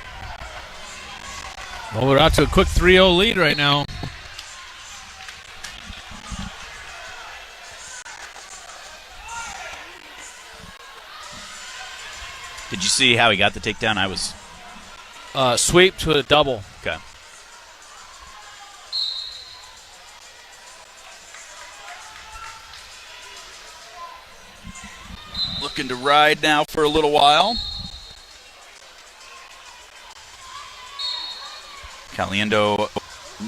Well, we're out to a quick 3-0 lead right now. Did you see how he got the takedown? I was... Sweep to a double. Okay. Looking to ride now for a little while. Caliendo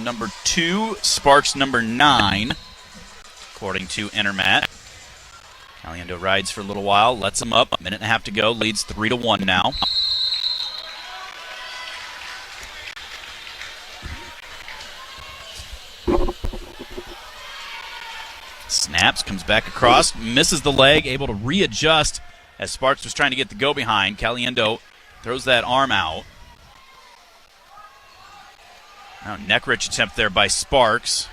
number 2, Sparks number 9, according to Intermat. Caliendo rides for a little while, lets him up. A minute and a half to go, leads 3-1 now. Snaps, comes back across, misses the leg, able to readjust as Sparks was trying to get the go-behind. Caliendo throws that arm out. Now neck-rich attempt there by Sparks.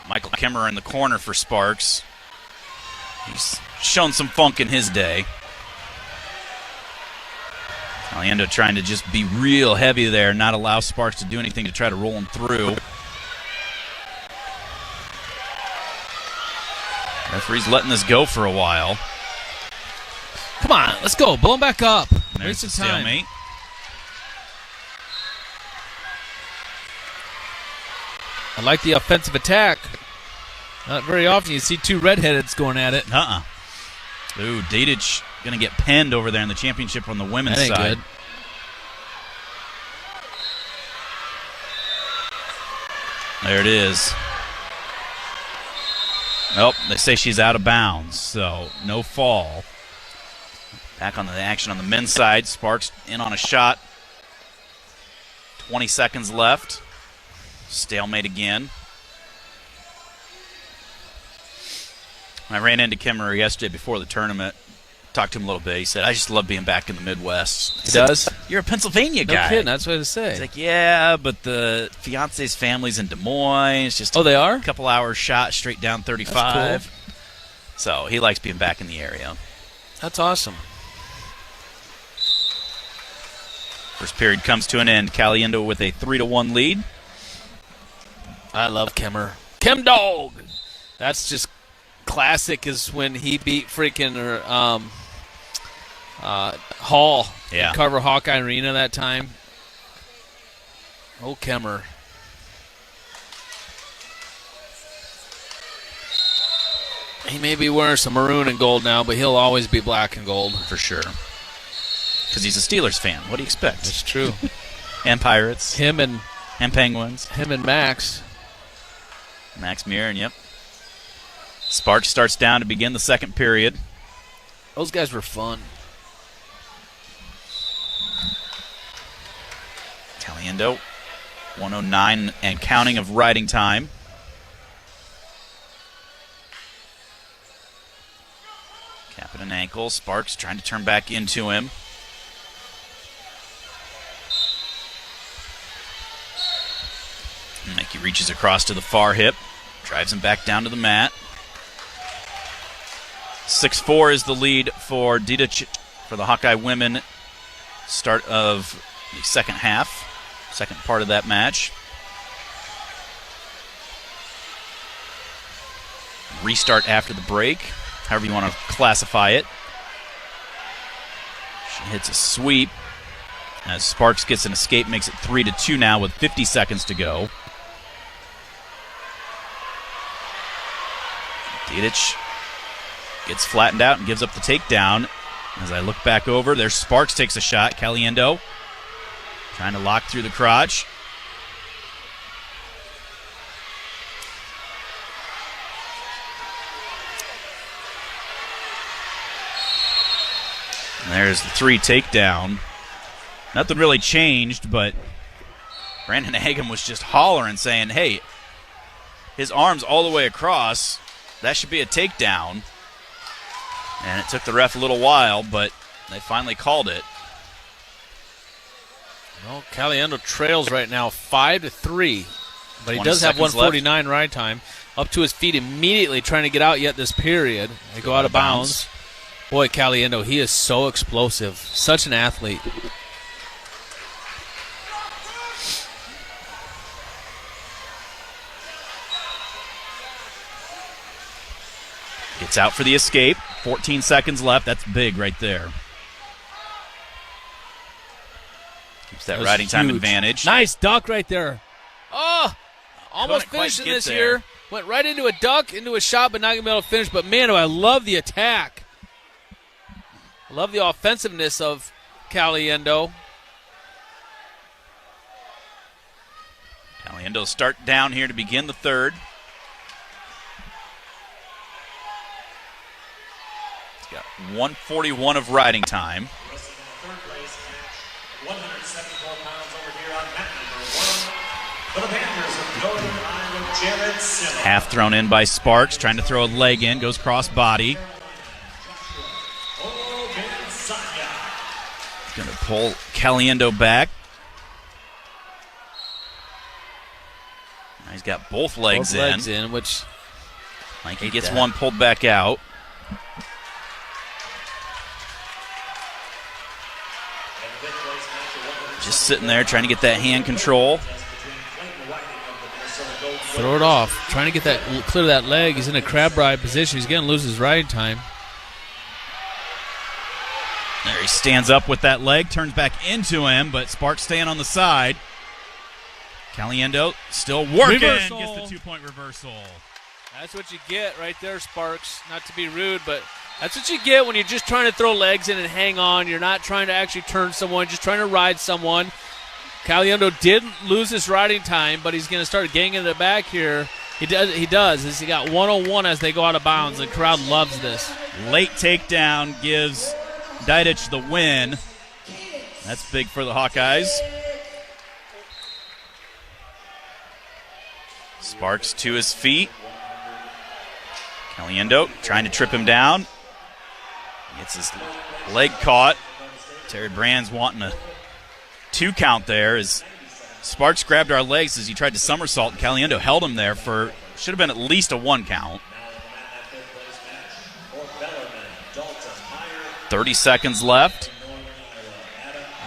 Michael Kimmerer in the corner for Sparks. He's shown some funk in his day. Caliendo trying to just be real heavy there, not allow Sparks to do anything to try to roll him through. Referee's letting this go for a while. Come on, let's go. Blow him back up. There's the Wasting time. stalemate. I like the offensive attack. Not very often you see two redheadeds going at it. Ooh, Dadich going to get pinned over there in the championship on the women's That ain't side. good. There it is. Nope, they say she's out of bounds, so no fall. Back on the action on the men's side. Sparks in on a shot. 20 seconds left. Stalemate again. I ran into Kimmerer yesterday before the tournament. Talked to him a little bit. He said, I just love being back in the Midwest. He does? You're a Pennsylvania guy. No kidding, that's what I say. He's like, yeah, but the fiance's family's in Des Moines. It's just they are? A couple hours shot straight down 35. That's cool. So he likes being back in the area. That's awesome. First period comes to an end. Caliendo with a 3-1 lead. I love Kimmer. Kim Dog! That's just classic is when he beat freaking Hall in Carver Hawkeye Arena that time. Oh, Kimmer. He may be wearing some maroon and gold now, but he'll always be black and gold. For sure. Because he's a Steelers fan. What do you expect? That's true. And Pirates. Him and Penguins. Him and Max. Max Murin, yep. Sparks starts down to begin the second period. Those guys were fun. Caliendo, 109 and counting of riding time. Cap at an ankle. Sparks trying to turn back into him. Mikey reaches across to the far hip. Drives him back down to the mat. 6-4 is the lead for Dadich for the Hawkeye women. Start of the second half. Second part of that match. Restart after the break. However you want to classify it. She hits a sweep. As Sparks gets an escape, makes it 3-2 now with 50 seconds to go. Dadich gets flattened out and gives up the takedown. As I look back over, there's Sparks takes a shot. Caliendo trying to lock through the crotch. And there's the 3 takedown. Nothing really changed, but Brandon Hagem was just hollering, saying, hey, his arm's all the way across. That should be a takedown. And it took the ref a little while, but they finally called it. Well, Caliendo trails right now 5-3. But he 20 does have seconds 149 ride time. Up to his feet immediately trying to get out yet this period. They go out of bounds. Boy, Caliendo, he is so explosive. Such an athlete. Gets out for the escape. 14 seconds left. That's big right there. Keeps that riding time advantage. Nice duck right there. Oh, almost Couldn't quite finishing get this there. here. Went right into a duck, into a shot, but not going to be able to finish. But, man, do I love the attack. I love the offensiveness of Caliendo. Caliendo start down here to begin the third. He's got 141 of riding time. Third place match, 174 pounds over here on mat number 1. For the Panthers of Northern Iowa Half thrown in by Sparks, trying to throw a leg in, goes cross body. Going to pull Caliendo back. He's got both legs in, which like he gets one pulled back out. Just sitting there trying to get that hand control. Throw it off. Trying to get that clear that leg. He's in a crab ride position. He's going to lose his riding time. There he stands up with that leg, turns back into him, but Sparks staying on the side. Caliendo still working. Reversal. Gets the 2-point reversal. That's what you get right there, Sparks. Not to be rude, but that's what you get when you're just trying to throw legs in and hang on. You're not trying to actually turn someone, just trying to ride someone. Caliendo did lose his riding time, but he's going to start ganging it back here. He does. He got 101 as they go out of bounds. The crowd loves this. Late takedown gives Didich the win. That's big for the Hawkeyes. Sparks to his feet. Caliendo trying to trip him down. Gets his leg caught. Terry Brand's wanting a 2 count there as Sparks grabbed our legs as he tried to somersault, and Caliendo held him there for, should have been at least a 1 count. 30 seconds left.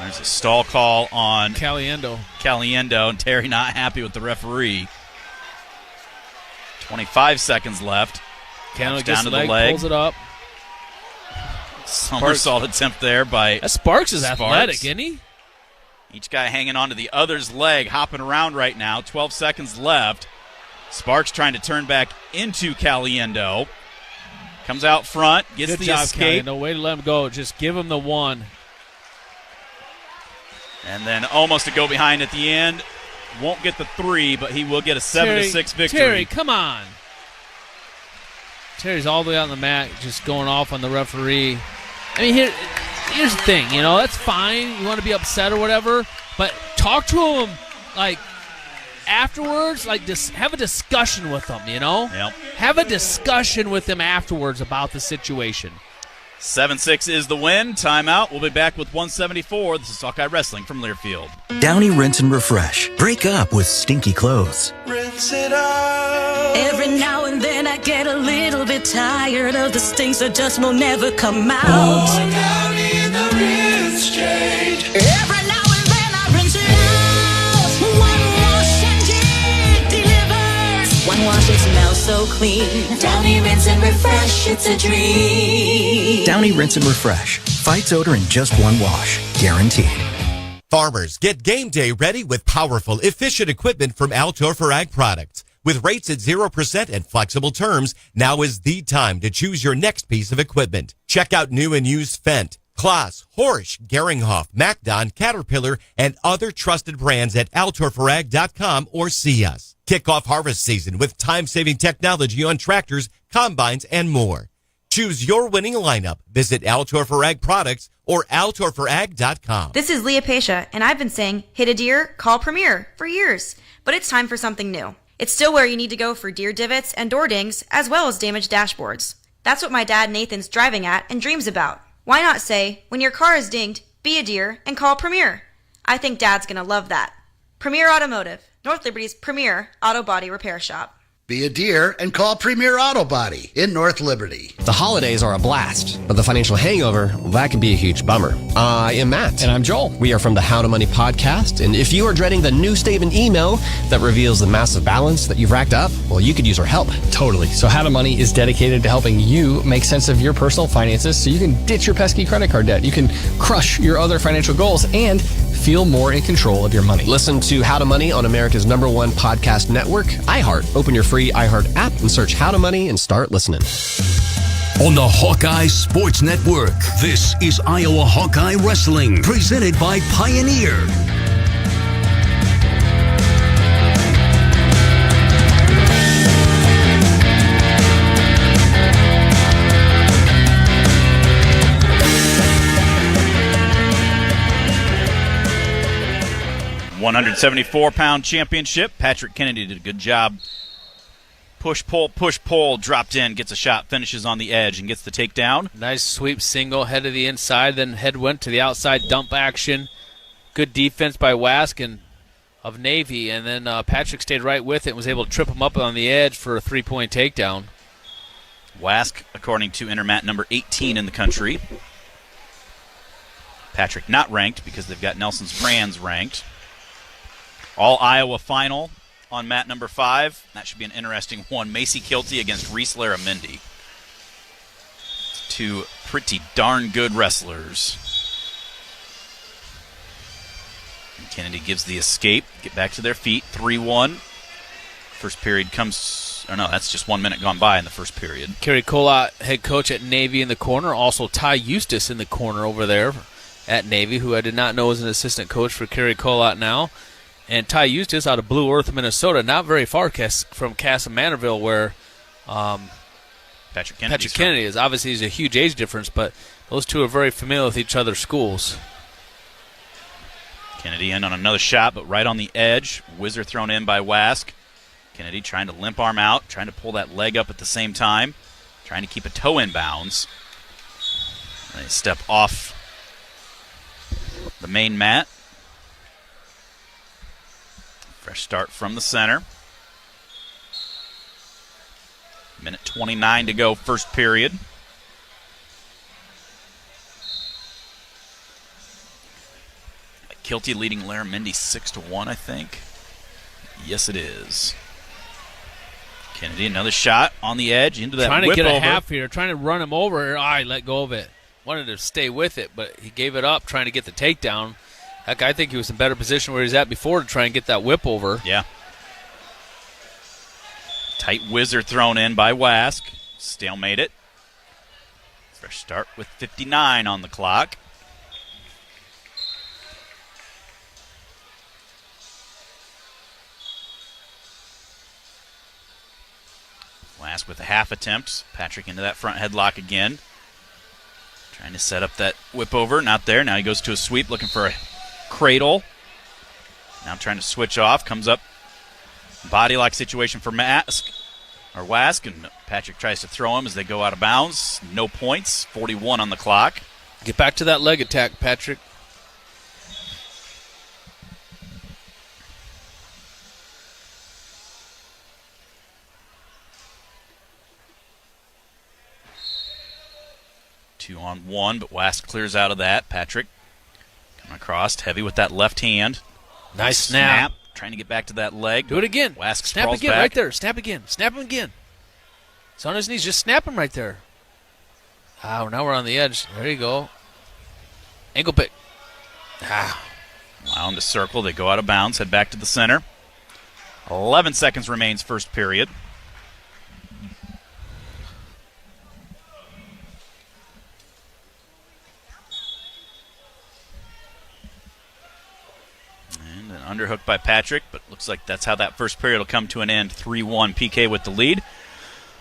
There's a stall call on Caliendo, and Terry not happy with the referee. 25 seconds left. Caliendo down to the leg. Pulls it up. Somersault attempt there by Sparks is athletic, isn't he? Each guy hanging onto the other's leg, hopping around right now. 12 seconds left. Sparks trying to turn back into Caliendo. Comes out front, gets Good the job, escape. No way to let him go. Just give him the 1. And then almost a go behind at the end. Won't get the 3, but he will get a 7-6 victory. Terry, come on. Terry's all the way out on the mat, just going off on the referee. I mean, here's the thing, that's fine. You want to be upset or whatever, but talk to him, like, afterwards, like, have a discussion with him, Yep. Have a discussion with him afterwards about the situation. 7-6 is the win. Timeout. We'll be back with 174. This is Hawkeye Wrestling from Learfield. Downy Rinse and Refresh. Break up with stinky clothes. Rinse it out. Every now and then I get a little bit tired of the stinks that just will never come out. Oh, Downy in the rinse change. Every now and then I rinse it out. One wash and it delivers. One wash, it smells so clean. Downy Rinse and Refresh, it's a dream. Downy Rinse and Refresh. Fights odor in just 1 wash. Guaranteed. Farmers, get game day ready with powerful, efficient equipment from Altor for Ag products. With rates at 0% and flexible terms, now is the time to choose your next piece of equipment. Check out new and used Fendt, Klaas, Horsch, Geringhoff, MacDon, Caterpillar, and other trusted brands at altorforag.com or see us. Kick off harvest season with time-saving technology on tractors, combines, and more. Choose your winning lineup. Visit Altor for Ag products or altorforag.com. This is Leah Pesha, and I've been saying, hit a deer, call Premier for years. But it's time for something new. It's still where you need to go for deer divots and door dings, as well as damaged dashboards. That's what my dad Nathan's driving at and dreams about. Why not say, when your car is dinged, be a deer and call Premier? I think Dad's going to love that. Premier Automotive, North Liberty's premier auto body repair shop. Be a deer and call Premier Auto Body in North Liberty. The holidays are a blast, but the financial hangover, well, that can be a huge bummer. I am Matt. And I'm Joel. We are from the How to Money podcast, and if you are dreading the new statement email that reveals the massive balance that you've racked up, well, you could use our help. Totally. So How to Money is dedicated to helping you make sense of your personal finances so you can ditch your pesky credit card debt. You can crush your other financial goals and feel more in control of your money. Listen to How to Money on America's #1 podcast network, iHeart. Open your free iHeart app and search How to Money and start listening. On the Hawkeye Sports Network, this is Iowa Hawkeye Wrestling, presented by Pioneer. £174 championship. Patrick Kennedy did a good job push, pull, dropped in, gets a shot, finishes on the edge, and gets the takedown. Nice sweep single, head to the inside, then head went to the outside, dump action. Good defense by Wask and of Navy, and then Patrick stayed right with it and was able to trip him up on the edge for a 3-point takedown. Wask, according to Intermat, number 18 in the country. Patrick not ranked because they've got Nelson Sprans ranked. All Iowa final on mat number 5. That should be an interesting one. Macy Kilty against Reese Laramendi. Two pretty darn good wrestlers. And Kennedy gives the escape. Get back to their feet. 3-1. First period comes... Oh, no, that's just 1 minute gone by in the first period. Kerry Colott, head coach at Navy in the corner. Also Ty Eustace in the corner over there at Navy, who I did not know was an assistant coach for Kerry Colott now. And Ty Eustace out of Blue Earth, Minnesota, not very far from Casa Manorville, where Patrick Kennedy is. Obviously, there's a huge age difference, but those two are very familiar with each other's schools. Kennedy in on another shot, but right on the edge. Whizzer thrown in by Wask. Kennedy trying to limp arm out, trying to pull that leg up at the same time, trying to keep a toe in bounds. They step off the main mat. Fresh start from the center. Minute 29 to go, first period. Kilty leading Laramendi 6-1, I think. Yes, it is. Kennedy, another shot on the edge into that whip over. Trying to get a half here, trying to run him over. I let go of it. Wanted to stay with it, but he gave it up trying to get the takedown. Heck, I think he was in better position where he was at before to try and get that whip over. Yeah. Tight whizzer thrown in by Wask. Stalemate it. Fresh start with 59 on the clock. Wask with a half attempt. Patrick into that front headlock again. Trying to set up that whip over. Not there. Now he goes to a sweep looking for a cradle. Now trying to switch off. Comes up. Body lock situation for Wask. And Patrick tries to throw him as they go out of bounds. No points. 41 on the clock. Get back to that leg attack, Patrick. Two on one, but Wask clears out of that. Patrick coming across, heavy with that left hand. Nice snap. Trying to get back to that leg. Do it again. Wask snap sprawls again, back. right there. Snap again. Snap him again. It's on his knees. Just snap him right there. Oh, now we're on the edge. There you go. Ankle pick. Allow him to circle. They go out of bounds. Head back to the center. 11 seconds remains first period. Underhook by Patrick, but looks like that's how that first period will come to an end. 3-1 PK with the lead.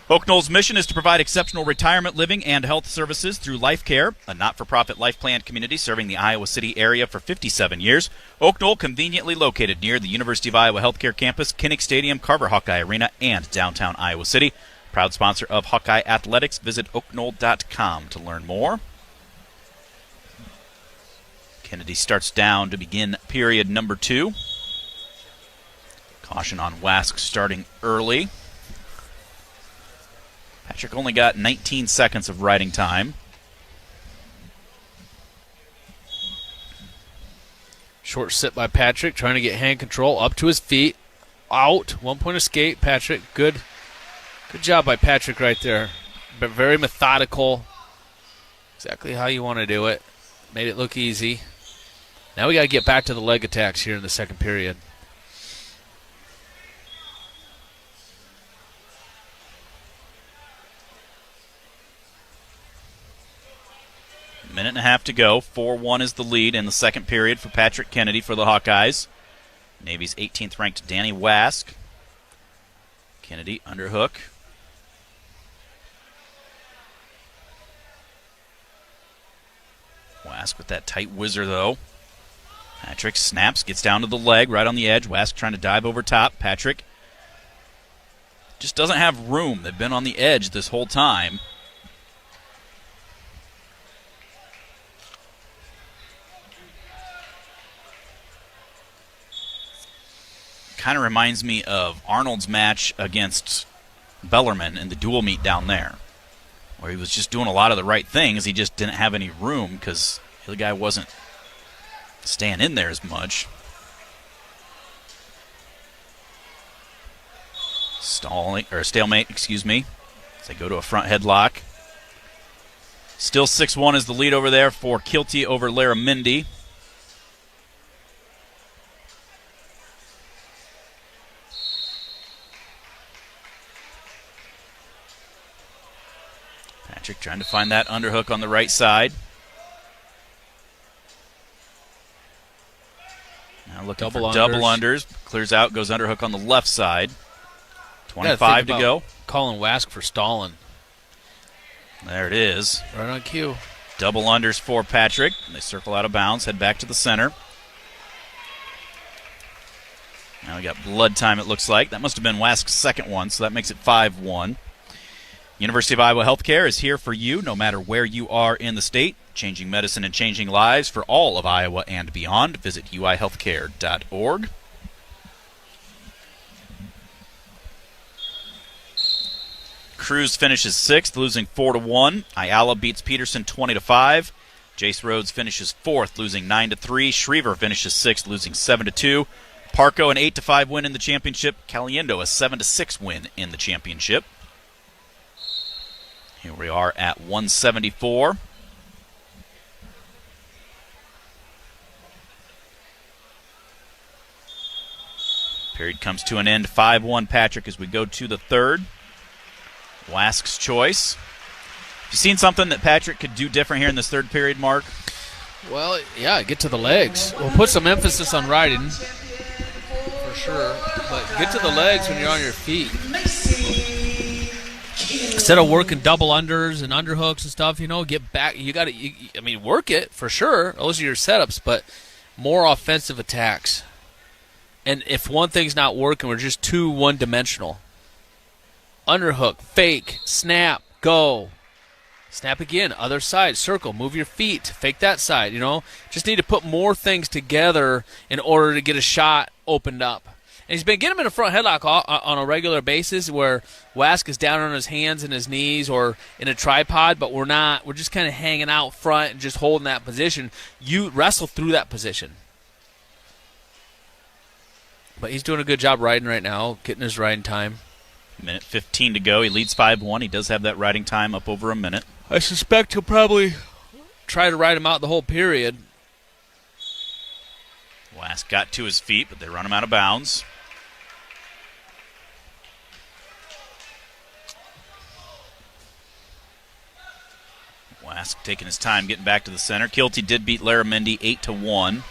Oak Knoll's mission is to provide exceptional retirement living and health services through Life Care, a not-for-profit life plan community serving the Iowa City area for 57 years. Oak Knoll conveniently located near the University of Iowa Healthcare Campus, Kinnick Stadium, Carver Hawkeye Arena, and downtown Iowa City. Proud sponsor of Hawkeye Athletics. Visit oakknoll.com to learn more. Kennedy starts down to begin period number 2. Caution on Wask starting early. Patrick only got 19 seconds of riding time. Short sit by Patrick, trying to get hand control up to his feet. Out. 1 point escape. Patrick, good job by Patrick right there. But very methodical. Exactly how you want to do it. Made it look easy. Now we got to get back to the leg attacks here in the second period. Minute and a half to go. 4-1 is the lead in the second period for Patrick Kennedy for the Hawkeyes. Navy's 18th ranked Danny Wask. Kennedy underhook. Wask with that tight whizzer though. Patrick snaps, gets down to the leg, right on the edge. Wask trying to dive over top. Patrick just doesn't have room. They've been on the edge this whole time. Kind of reminds me of Arnold's match against Bellarmine in the dual meet down there, where he was just doing a lot of the right things. He just didn't have any room because the other guy wasn't staying in there as much. Stalemate, excuse me, as they go to a front headlock. Still 6-1 is the lead over there for Kilty over Laramendi. Patrick trying to find that underhook on the right side. Now looking for double unders. Clears out, goes underhook on the left side. 25 to go. Calling Wask for stalling. There it is. Right on cue. Double unders for Patrick. They circle out of bounds, head back to the center. Now we got blood time, it looks like. That must have been Wask's second one, so that makes it 5-1. University of Iowa Healthcare is here for you no matter where you are in the state. Changing medicine and changing lives for all of Iowa and beyond. Visit uihealthcare.org. Cruz finishes 6th, losing 4-1. Ayala beats Peterson 20-5. Jace Rhodes finishes 4th, losing 9-3. Schriever finishes 6th, losing 7-2. Parco an 8-5 win in the championship. Caliendo a 7-6 win in the championship. Here we are at 174. Period comes to an end. 5-1 Patrick as we go to the third. Wask's choice. Have you seen something that Patrick could do different here in this third period, Mark? Well, yeah, get to the legs. We'll put some emphasis on riding, for sure. But get to the legs when you're on your feet. Instead of working double unders and underhooks and stuff, get back. You got to, work it, for sure. Those are your setups, but more offensive attacks. And if one thing's not working, we're just too one-dimensional. Underhook, fake, snap, go. Snap again, other side, circle, move your feet, fake that side, Just need to put more things together in order to get a shot opened up. And he's been getting him in a front headlock on a regular basis where Wask is down on his hands and his knees or in a tripod, but we're not. We're just kind of hanging out front and just holding that position. You wrestle through that position. But he's doing a good job riding right now, getting his riding time. Minute 15 to go. He leads 5-1. He does have that riding time up over a minute. I suspect he'll probably try to ride him out the whole period. Wask got to his feet, but they run him out of bounds. Wask taking his time getting back to the center. Kilty did beat Laramendi 8-1.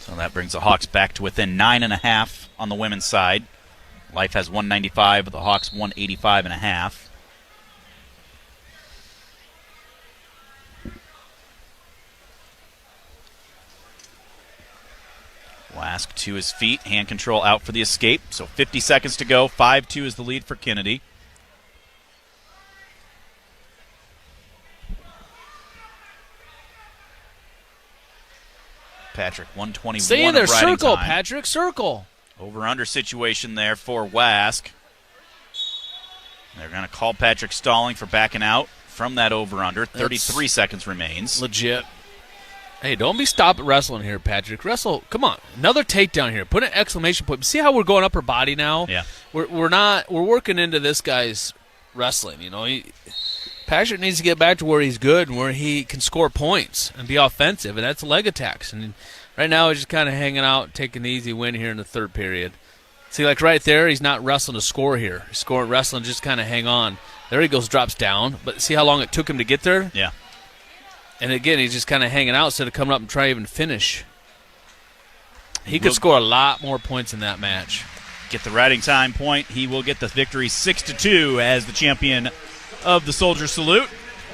So that brings the Hawks back to within 9.5 on the women's side. Life has 195, but the Hawks 185.5. Wask to his feet, hand control out for the escape. So 50 seconds to go. 5-2 is the lead for Kennedy. Patrick, 121 Stay in there, of riding circle, time. Patrick, circle. Over-under situation there for Wask. They're going to call Patrick stalling for backing out from that over-under. 33 seconds remains. Legit. Hey, don't be stopped wrestling here, Patrick. Wrestle, come on. Another takedown here. Put an exclamation point. See how we're going upper body now? Yeah. We're working into this guy's wrestling, Patrick needs to get back to where he's good and where he can score points and be offensive, and that's leg attacks. And right now he's just kind of hanging out, taking the easy win here in the third period. See, like right there, he's not wrestling to score here. He's wrestling just kind of hang on. There he goes, drops down. But see how long it took him to get there? Yeah. And again, he's just kind of hanging out instead of coming up and trying to even finish. He could score a lot more points in that match. Get the riding time point. He will get the victory 6-2 as the champion of the Soldier Salute.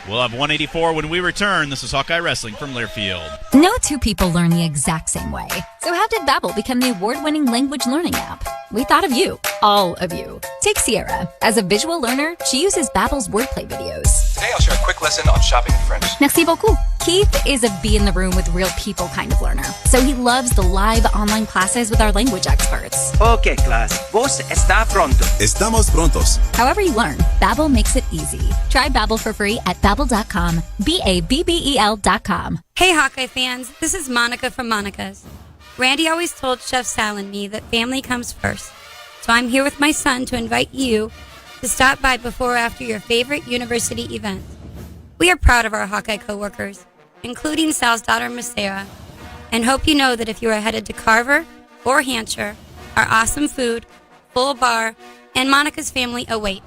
We'll have 184 when we return. This is Hawkeye Wrestling from Learfield. No two people learn the exact same way. So how did Babbel become the award-winning language learning app? We thought of you. All of you. Take Sierra. As a visual learner, she uses Babbel's wordplay videos. Today I'll share a quick lesson on shopping in French. Merci beaucoup. Keith is a be in the room with real people kind of learner. So he loves the live online classes with our language experts. Okay, class. Vos está pronto. Estamos prontos. However you learn, Babbel makes it easy. Try Babbel for free at Babbel.com. Babbel.com. Hey Hawkeye fans, this is Monica from Monica's. Randy always told Chef Sal and me that family comes first. So I'm here with my son to invite you to stop by before or after your favorite university event. We are proud of our Hawkeye coworkers, including Sal's daughter, Miss Sarah, and hope you know that if you are headed to Carver or Hampshire, our awesome food, full bar, and Monica's family await.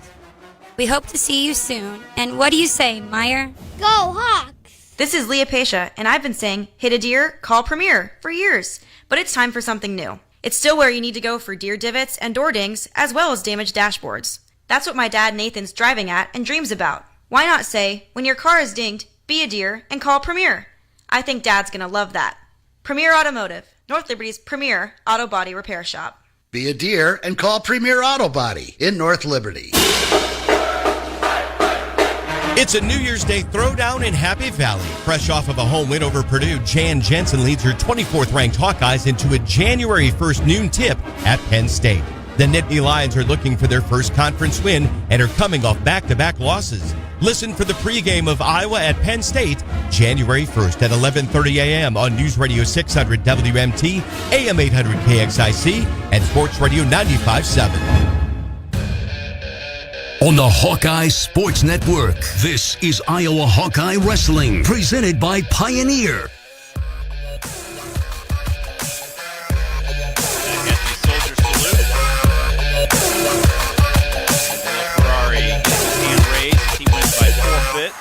We hope to see you soon. And what do you say, Meyer? Go Hawks! This is Leah Pasha, and I've been saying, hit a deer, call Premier for years. But it's time for something new. It's still where you need to go for deer divots and door dings, as well as damaged dashboards. That's what my dad Nathan's driving at and dreams about. Why not say, when your car is dinged, be a deer and call Premier? I think Dad's gonna love that. Premier Automotive, North Liberty's premier auto body repair shop. Be a deer and call Premier Auto Body in North Liberty. It's a New Year's Day throwdown in Happy Valley. Fresh off of a home win over Purdue, Jan Jensen leads her 24th-ranked Hawkeyes into a January 1st noon tip at Penn State. The Nittany Lions are looking for their first conference win and are coming off back-to-back losses. Listen for the pregame of Iowa at Penn State, January 1st at 11:30 a.m. on News Radio 600 WMT, AM 800 KXIC, and Sports Radio 95.7. On the Hawkeye Sports Network, this is Iowa Hawkeye Wrestling, presented by Pioneer. Ferrari hand race. He wins by forfeit.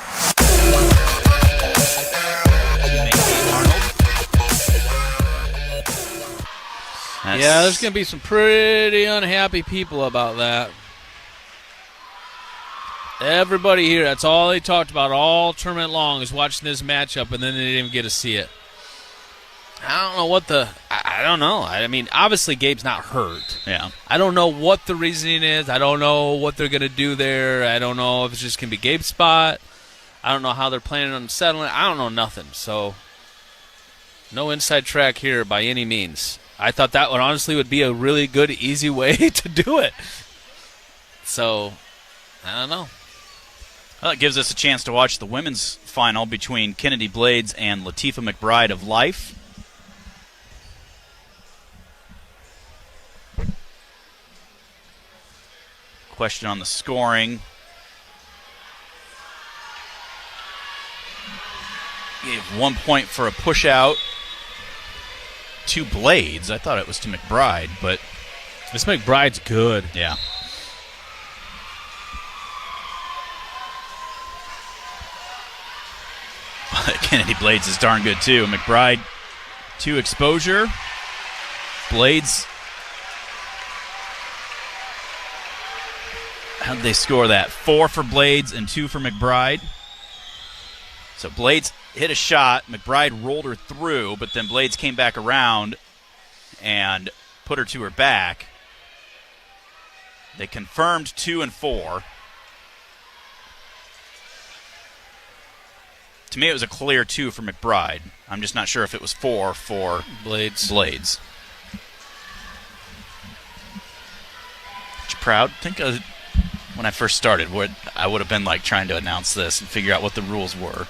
Yeah, there's going to be some pretty unhappy people about that. Everybody here, that's all they talked about all tournament long is watching this matchup, and then they didn't even get to see it. I don't know I don't know. I mean, obviously Gabe's not hurt. Yeah. I don't know what the reasoning is. I don't know what they're going to do there. I don't know if it's just going to be Gabe's spot. I don't know how they're planning on settling. I don't know nothing. So, no inside track here by any means. I thought that one honestly would be a really good, easy way to do it. So, I don't know. Well, it gives us a chance to watch the women's final between Kennedy Blades and Latifah McBride of Life. Question on the scoring. Gave 1 point for a push out to Blades. I thought it was to McBride, but this McBride's good. Yeah. Kennedy Blades is darn good too. McBride, 2 exposure. Blades. How did they score that? 4 for Blades and 2 for McBride. So Blades hit a shot. McBride rolled her through, but then Blades came back around and put her to her back. They confirmed 2 and 4. To me, it was a clear 2 for McBride. I'm just not sure if it was 4 for Blades. Aren't you proud? Think of when I first started, what I would have been like trying to announce this and figure out what the rules were.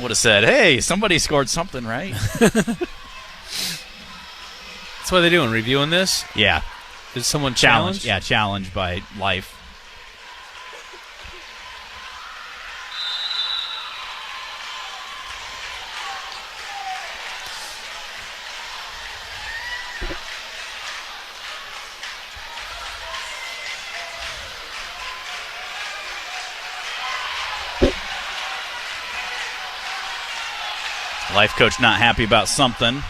Would have said, hey, somebody scored something, right? That's what they're doing, reviewing this? Yeah. Did someone challenge? Yeah, challenged by Life. Life coach not happy about something.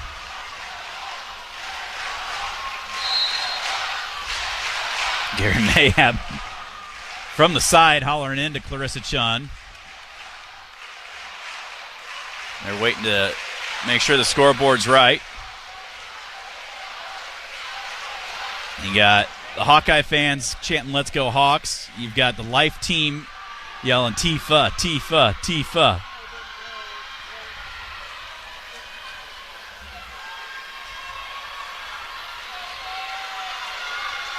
Gary Mayhab from the side hollering into Clarissa Chun. They're waiting to make sure the scoreboard's right. You got the Hawkeye fans chanting, "Let's go Hawks." You've got the Life team yelling, "Tifa, Tifa, Tifa."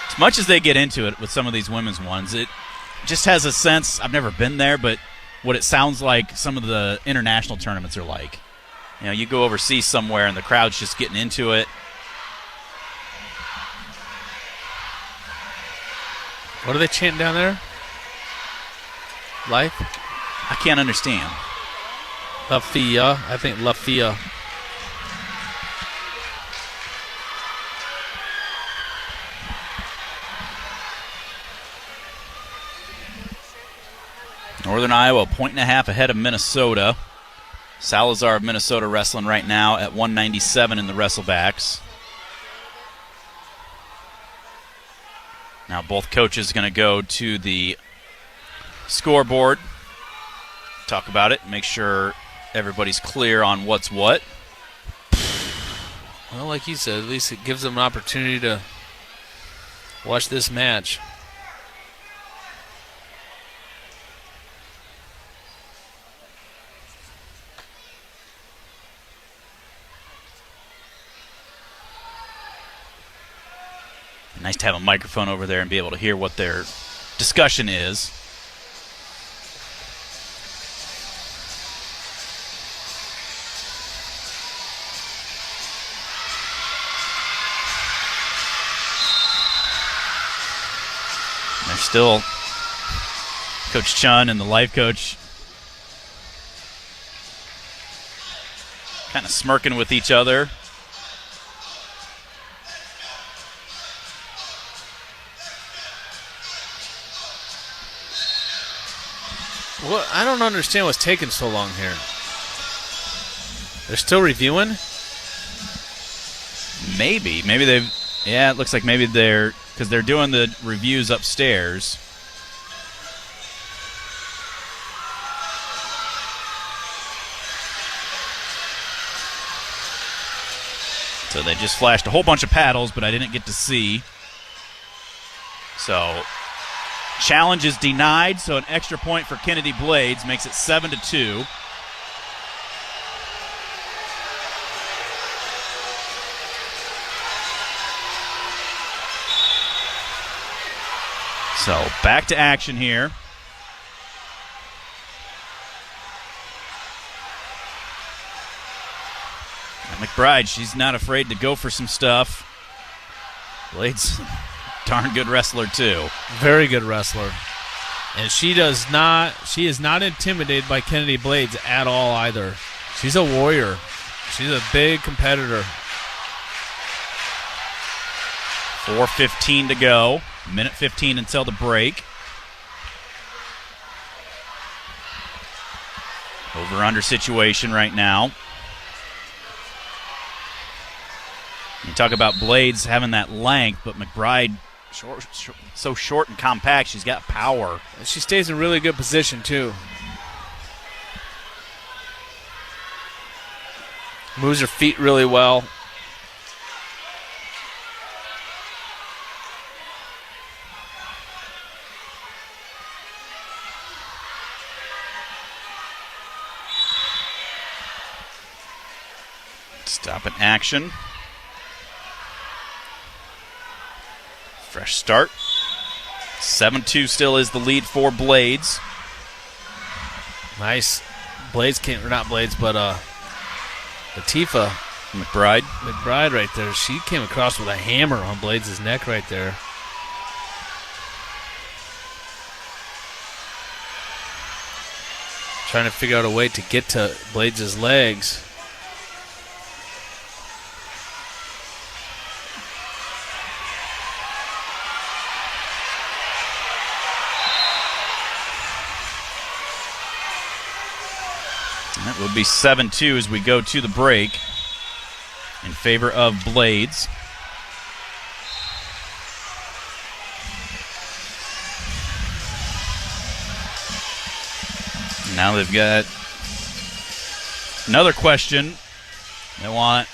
As much as they get into it with some of these women's ones, it just has a sense, I've never been there, but what it sounds like some of the international tournaments are like. You know, you go overseas somewhere and the crowd's just getting into it. What are they chanting down there? Life? I can't understand. La Fia. I think La Fia. Northern Iowa, 1.5 ahead of Minnesota. Salazar of Minnesota wrestling right now at 197 in the wrestlebacks. Now both coaches going to go to the scoreboard, talk about it, make sure everybody's clear on what's what. Well, like he said, at least it gives them an opportunity to watch this match. Nice to have a microphone over there and be able to hear what their discussion is. And they're still, Coach Chun and the life coach kind of smirking with each other. Well, I don't understand what's taking so long here. They're still reviewing? Maybe they've, yeah, it looks like maybe they're, because they're doing the reviews upstairs. So they just flashed a whole bunch of paddles, but I didn't get to see. So challenge is denied, so an extra point for Kennedy Blades makes it 7-2. So back to action here. And McBride, she's not afraid to go for some stuff. Blades, darn good wrestler too. Very good wrestler. And she is not intimidated by Kennedy Blades at all either. She's a warrior. She's a big competitor. 4:15 to go. Minute 15 until the break. Over-under situation right now. You talk about Blades having that length, but McBride so short and compact. She's got power. And she stays in really good position, too. Moves her feet really well. Stop in action. Fresh start. 7-2 still is the lead for Blades. Nice. Blades came, or not Blades, but Latifah. McBride. McBride right there. She came across with a hammer on Blades' neck right there. Trying to figure out a way to get to Blades' legs. That will be 7-2 as we go to the break in favor of Blades. Now they've got Another question. They want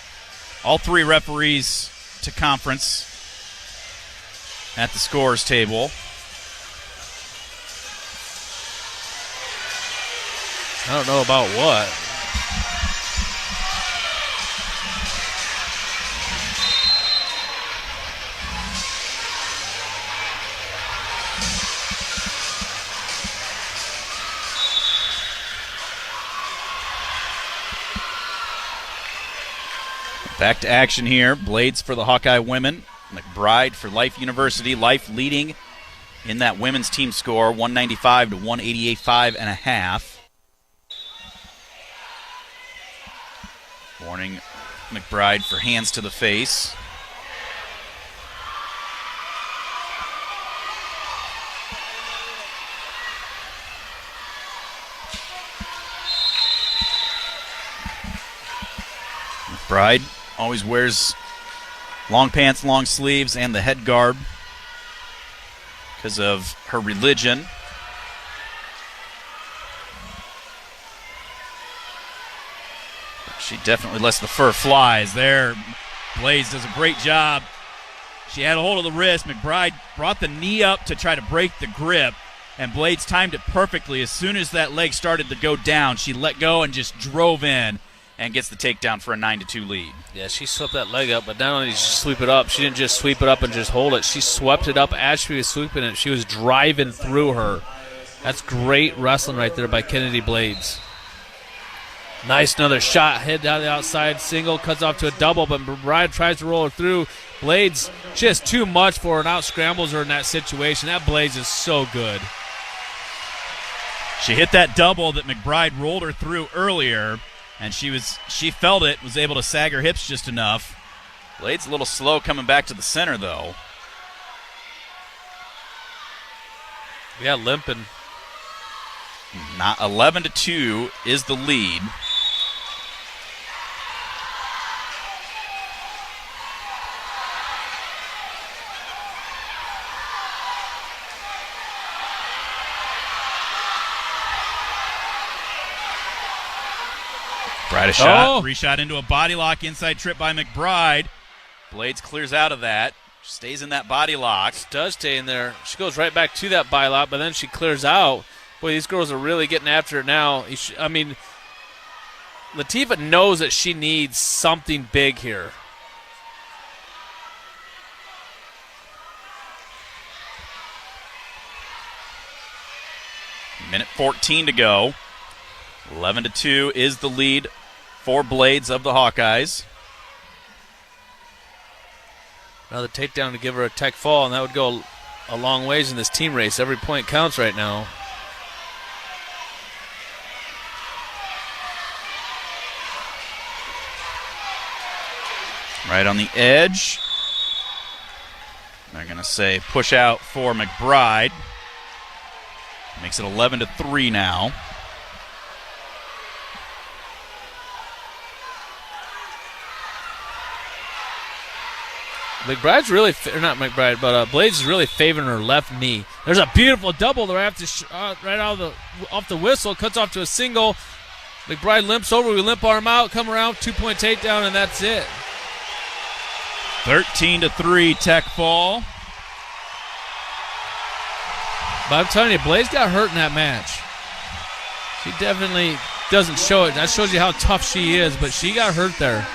all three referees to conference at the scores table. I don't know about what. Back to action here. Blades for the Hawkeye women. McBride for Life University. Life leading in that women's team score, 195 to 188.5. Warning McBride for hands to the face. McBride always wears long pants, long sleeves, and the head guard because of her religion. She definitely lets the fur flies there. Blaze does a great job. She had a hold of the wrist. McBride brought the knee up to try to break the grip, and Blades timed it perfectly. As soon as that leg started to go down, she let go and just drove in and gets the takedown for a 9-2 lead. Yeah, she swept that leg up, but not only did she sweep it up, she didn't just sweep it up and just hold it. She swept it up as she was sweeping it. She was driving through her. That's great wrestling right there by Kennedy Blades. Nice, another shot, head down the outside, single, cuts off to a double, but McBride tries to roll her through. Blades just too much for her and out-scrambles her in that situation. That Blades is so good. She hit that double that McBride rolled her through earlier, and she felt it, was able to sag her hips just enough. Blades a little slow coming back to the center, though. Yeah, limping. Not 11-2 is the lead. McBride a shot, re-shot into a body lock, inside trip by McBride. Blades clears out of that, stays in that body lock. Does stay in there. She goes right back to that body lock, but then she clears out. Boy, these girls are really getting after it now. I mean, Latifah knows that she needs something big here. Minute 14 to go. 11-2 is the lead for Blades of the Hawkeyes. Another takedown to give her a tech fall, and that would go a long ways in this team race. Every point counts right now. Right on the edge. They're going to say push out for McBride. Makes it 11-3 now. McBride's really, or not McBride, but Blades is really favoring her left knee. There's a beautiful double right off the whistle, cuts off to a single. McBride limps over, we limp arm out, come around, 2-point takedown, and that's it. 13-3 tech fall. But I'm telling you, Blades got hurt in that match. She definitely doesn't show it. That shows you how tough she is, but she got hurt there.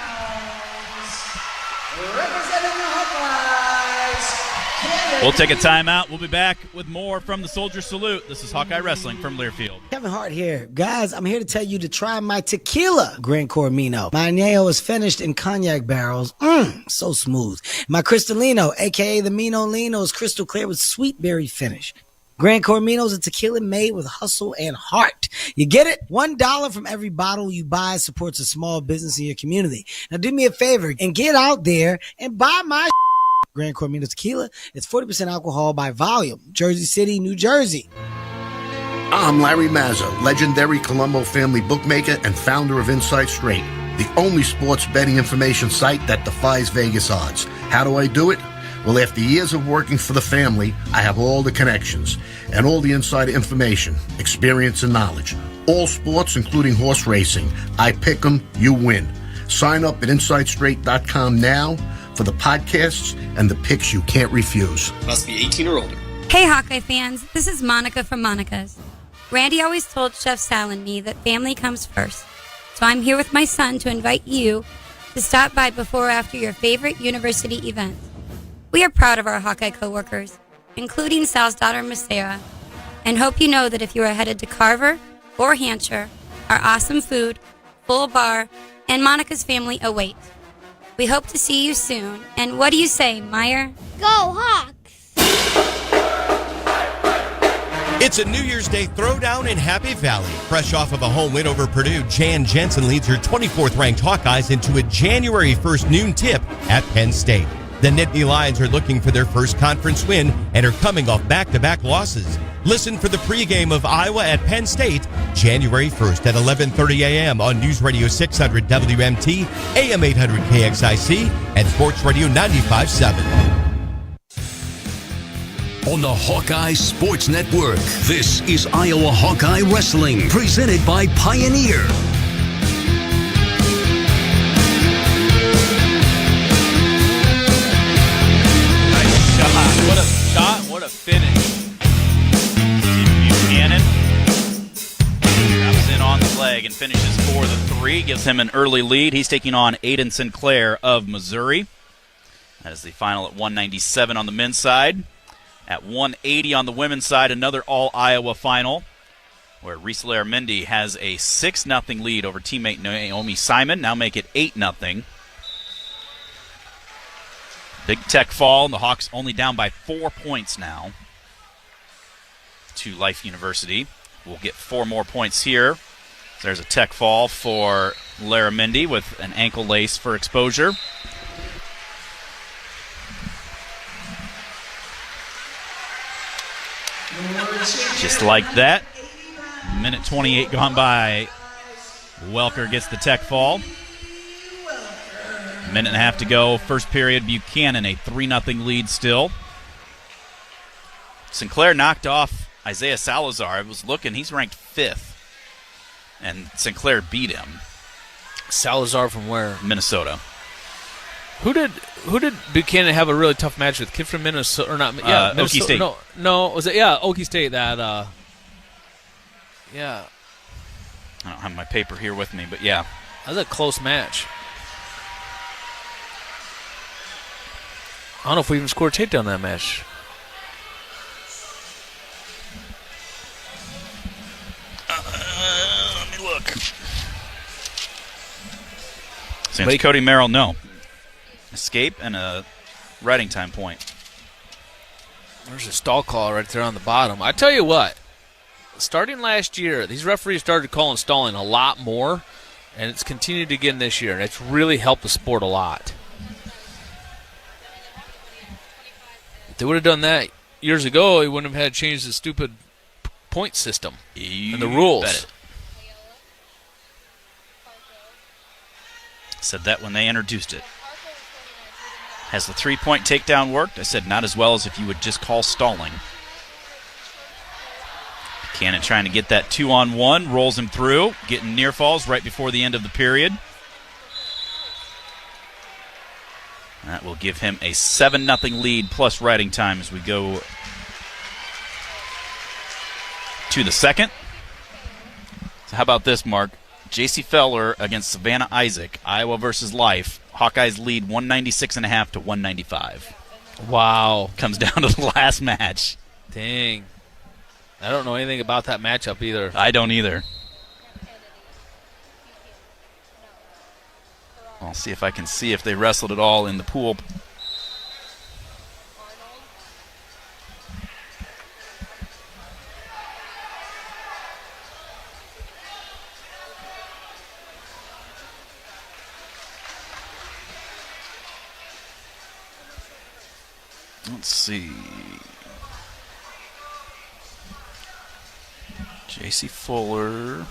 We'll take a timeout. We'll be back with more from the Soldier Salute. This is Hawkeye Wrestling from Learfield. Kevin Hart here. Guys, I'm here to tell you to try my tequila, Gran Cormino. My añejo is finished in cognac barrels. So smooth. My Cristalino, a.k.a. the Mino Lino, is crystal clear with sweet berry finish. Gran Cormino is a tequila made with hustle and heart. You get it? $1 from every bottle you buy supports a small business in your community. Now do me a favor and get out there and buy my Gran Cormino Tequila. It's 40% alcohol by volume. Jersey City, New Jersey. I'm Larry Mazza, legendary Colombo family bookmaker and founder of Inside Straight, the only sports betting information site that defies Vegas odds. How do I do it? Well, after years of working for the family, I have all the connections and all the insider information, experience, and knowledge. All sports, including horse racing. I pick 'em, you win. Sign up at InsideStraight.com now for the podcasts and the picks you can't refuse. Must be 18 or older. Hey, Hawkeye fans, this is Monica from Monica's. Randy always told Chef Sal and me that family comes first. So I'm here with my son to invite you to stop by before or after your favorite university event. We are proud of our Hawkeye coworkers, including Sal's daughter, Miss Sarah, and hope you know that if you are headed to Carver or Hampshire, our awesome food, full bar, and Monica's family await. We hope to see you soon. And what do you say, Meyer? Go Hawks! It's a New Year's Day throwdown in Happy Valley. Fresh off of a home win over Purdue, Jan Jensen leads her 24th ranked Hawkeyes into a January 1st noon tip at Penn State. The Nittany Lions are looking for their first conference win and are coming off back-to-back losses. Listen for the pregame of Iowa at Penn State, January 1st at 11:30 a.m. on News Radio 600 WMT, AM 800 KXIC, and Sports Radio 95.7. On the Hawkeye Sports Network, this is Iowa Hawkeye Wrestling, presented by Pioneer. What a shot, what a finish. Buchanan comes in on the leg and finishes for the 3, gives him an early lead. He's taking on Aiden Sinclair of Missouri. That is the final at 197 on the men's side. At 180 on the women's side, another all-Iowa final, where Reese Laramendi has a 6-0 lead over teammate Naomi Simon. Now make it 8-0. Big tech fall, and the Hawks only down by 4 points now to Life University. We'll get 4 more points here. There's a tech fall for Laramendi with an ankle lace for exposure. Just like that. Minute 28 gone by. Welker gets the tech fall. Minute and a half to go. First period, Buchanan, a 3-0 lead still. Sinclair knocked off Isaiah Salazar. I was looking, he's ranked 5th. And Sinclair beat him. Salazar from where? Minnesota. Who did Buchanan have a really tough match with? Kid from Minnesota or not? Yeah, Minnesota, Okie State. No, was it? Yeah, Okie State. That. Yeah. I don't have my paper here with me, but yeah, that was a close match. I don't know if we even scored a takedown that match. Let me look. Since Cody Merrill, no. Escape and a riding time point. There's a stall call right there on the bottom. I tell you what, starting last year, these referees started calling stalling a lot more, and it's continued again this year, and it's really helped the sport a lot. If they would have done that years ago, they wouldn't have had to change the stupid point system and the rules. Said that when they introduced it. Has the 3-point takedown worked? I said not as well as if you would just call stalling. Buchanan trying to get that 2-on-1, rolls him through, getting near falls right before the end of the period. That will give him a 7-0 lead plus riding time as we go to the second. So how about this, Mark? J.C. Feller against Savannah Isaac, Iowa versus Life. Hawkeyes lead 196.5 to 195. Wow. Comes down to the last match. Dang. I don't know anything about that matchup either. I don't either. I'll see if I can see if they wrestled at all in the pool. Let's see. J.C. Fuller.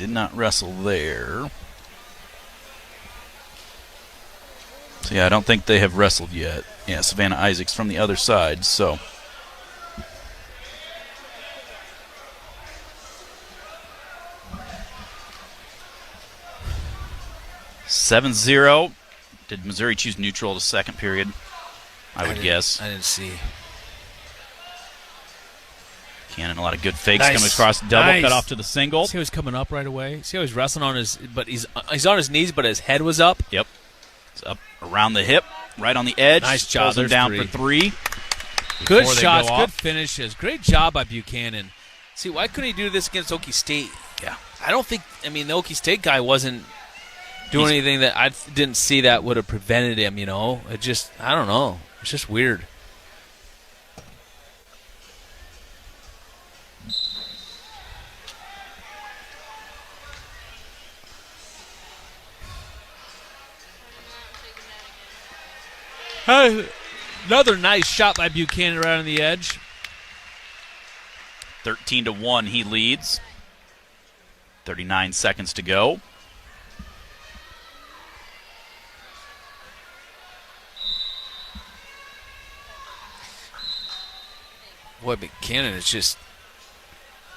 did not wrestle there. So, yeah, I don't think they have wrestled yet. Yeah, Savannah Isaacs from the other side, so. (7-0). Did Missouri choose neutral to second period? I would guess. I didn't see. Cannon, a lot of good fakes coming across the double, cut off to the single. See how he's coming up right away? See how he's wrestling on his, but he's on his knees, but his head was up? Yep. It's up around the hip, right on the edge. Nice job. Pulls him down for 3. Good shots, good finishes. Great job by Buchanan. See, why couldn't he do this against Okie State? Yeah. I don't think, the Okie State guy wasn't doing anything that I didn't see that would have prevented him, you know? It just, I don't know. It's just weird. Another nice shot by Buchanan right on the edge. 13-1, he leads. 39 seconds to go. Boy, Buchanan is just,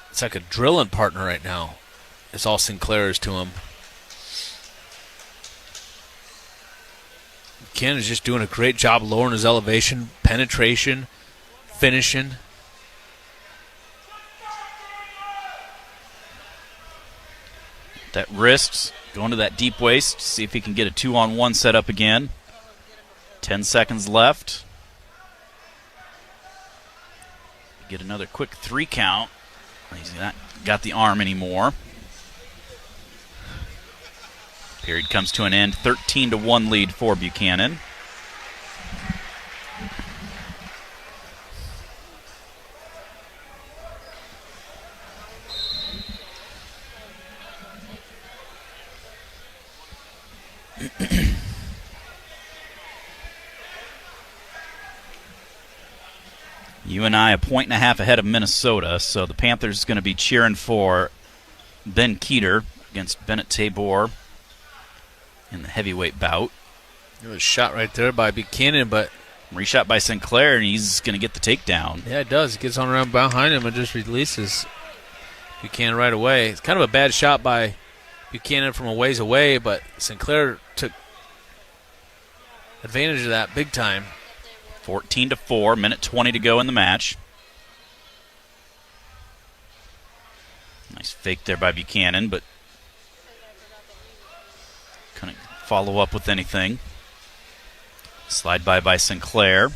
it's like a drilling partner right now. It's all Sinclair's to him. Buchanan is just doing a great job lowering his elevation, penetration, finishing. That wrist, going to that deep waist, see if he can get a 2-on-1 set up again. 10 seconds left. Get another quick 3 count. He's not got the arm anymore. Period comes to an end. 13-1 lead for Buchanan. UNI a 1.5 ahead of Minnesota, so the Panthers is going to be cheering for Ben Keeter against Bennett Tabor in the heavyweight bout. It was a shot right there by Buchanan, but reshot by Sinclair, and he's going to get the takedown. Yeah, it does. He gets on around behind him and just releases Buchanan right away. It's kind of a bad shot by Buchanan from a ways away, but Sinclair took advantage of that big time. 14-4, minute 20 to go in the match. Nice fake there by Buchanan, but couldn't follow up with anything. Slide by Sinclair.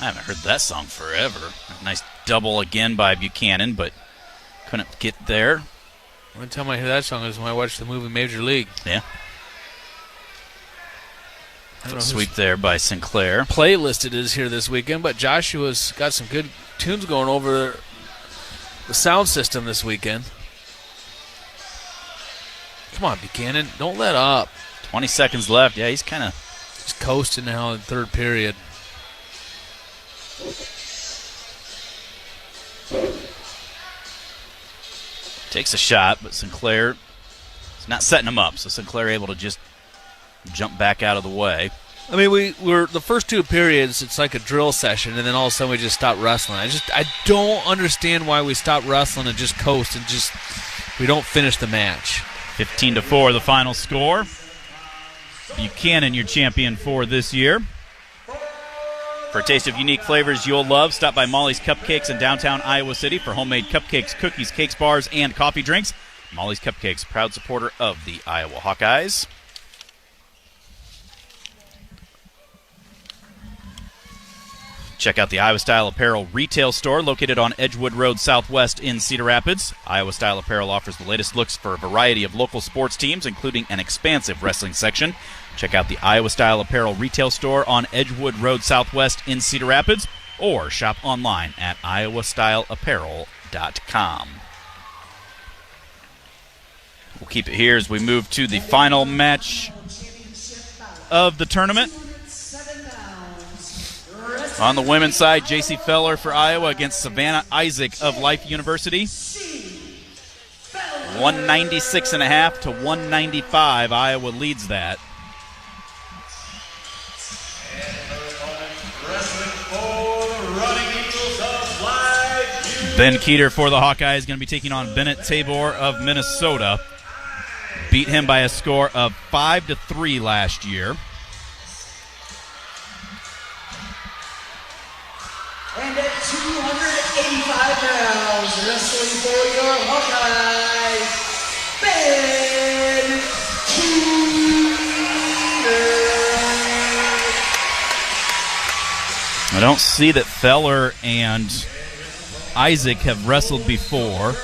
I haven't heard that song forever. A nice double again by Buchanan, but couldn't get there. One time I hear that song is when I watch the movie Major League. Yeah. Sweep there by Sinclair. Playlist it is here this weekend, but Joshua's got some good tunes going over the sound system this weekend. Come on, Buchanan. Don't let up. 20 seconds left. Yeah, he's kind of just coasting now in the third period. Takes a shot, but Sinclair is not setting him up, so Sinclair able to just jump back out of the way. I mean, we're the first 2 periods, it's like a drill session, and then all of a sudden we just stop wrestling. I don't understand why we stop wrestling and just coast and just we don't finish the match. 15-4 the final score. Buchanan, your champion for this year. For a taste of unique flavors you'll love, stop by Molly's Cupcakes in downtown Iowa City for homemade cupcakes, cookies, cakes, bars, and coffee drinks. Molly's Cupcakes, proud supporter of the Iowa Hawkeyes. Check out the Iowa Style Apparel retail store located on Edgewood Road Southwest in Cedar Rapids. Iowa Style Apparel offers the latest looks for a variety of local sports teams, including an expansive wrestling section. Check out the Iowa Style Apparel retail store on Edgewood Road Southwest in Cedar Rapids. or shop online at iowastyleapparel.com. We'll keep it here as we move to the final match of the tournament. On the women's side, J.C. Feller for Iowa against Savannah Isaac of Life University. 196.5 to 195. Iowa leads that. Ben Keeter for the Hawkeyes is going to be taking on Bennett Tabor of Minnesota. Beat him by a score of 5-3 last year. And at 285 pounds, wrestling for your Hawkeyes, Ben Keeter. I don't see that Feller and Isaac have wrestled before.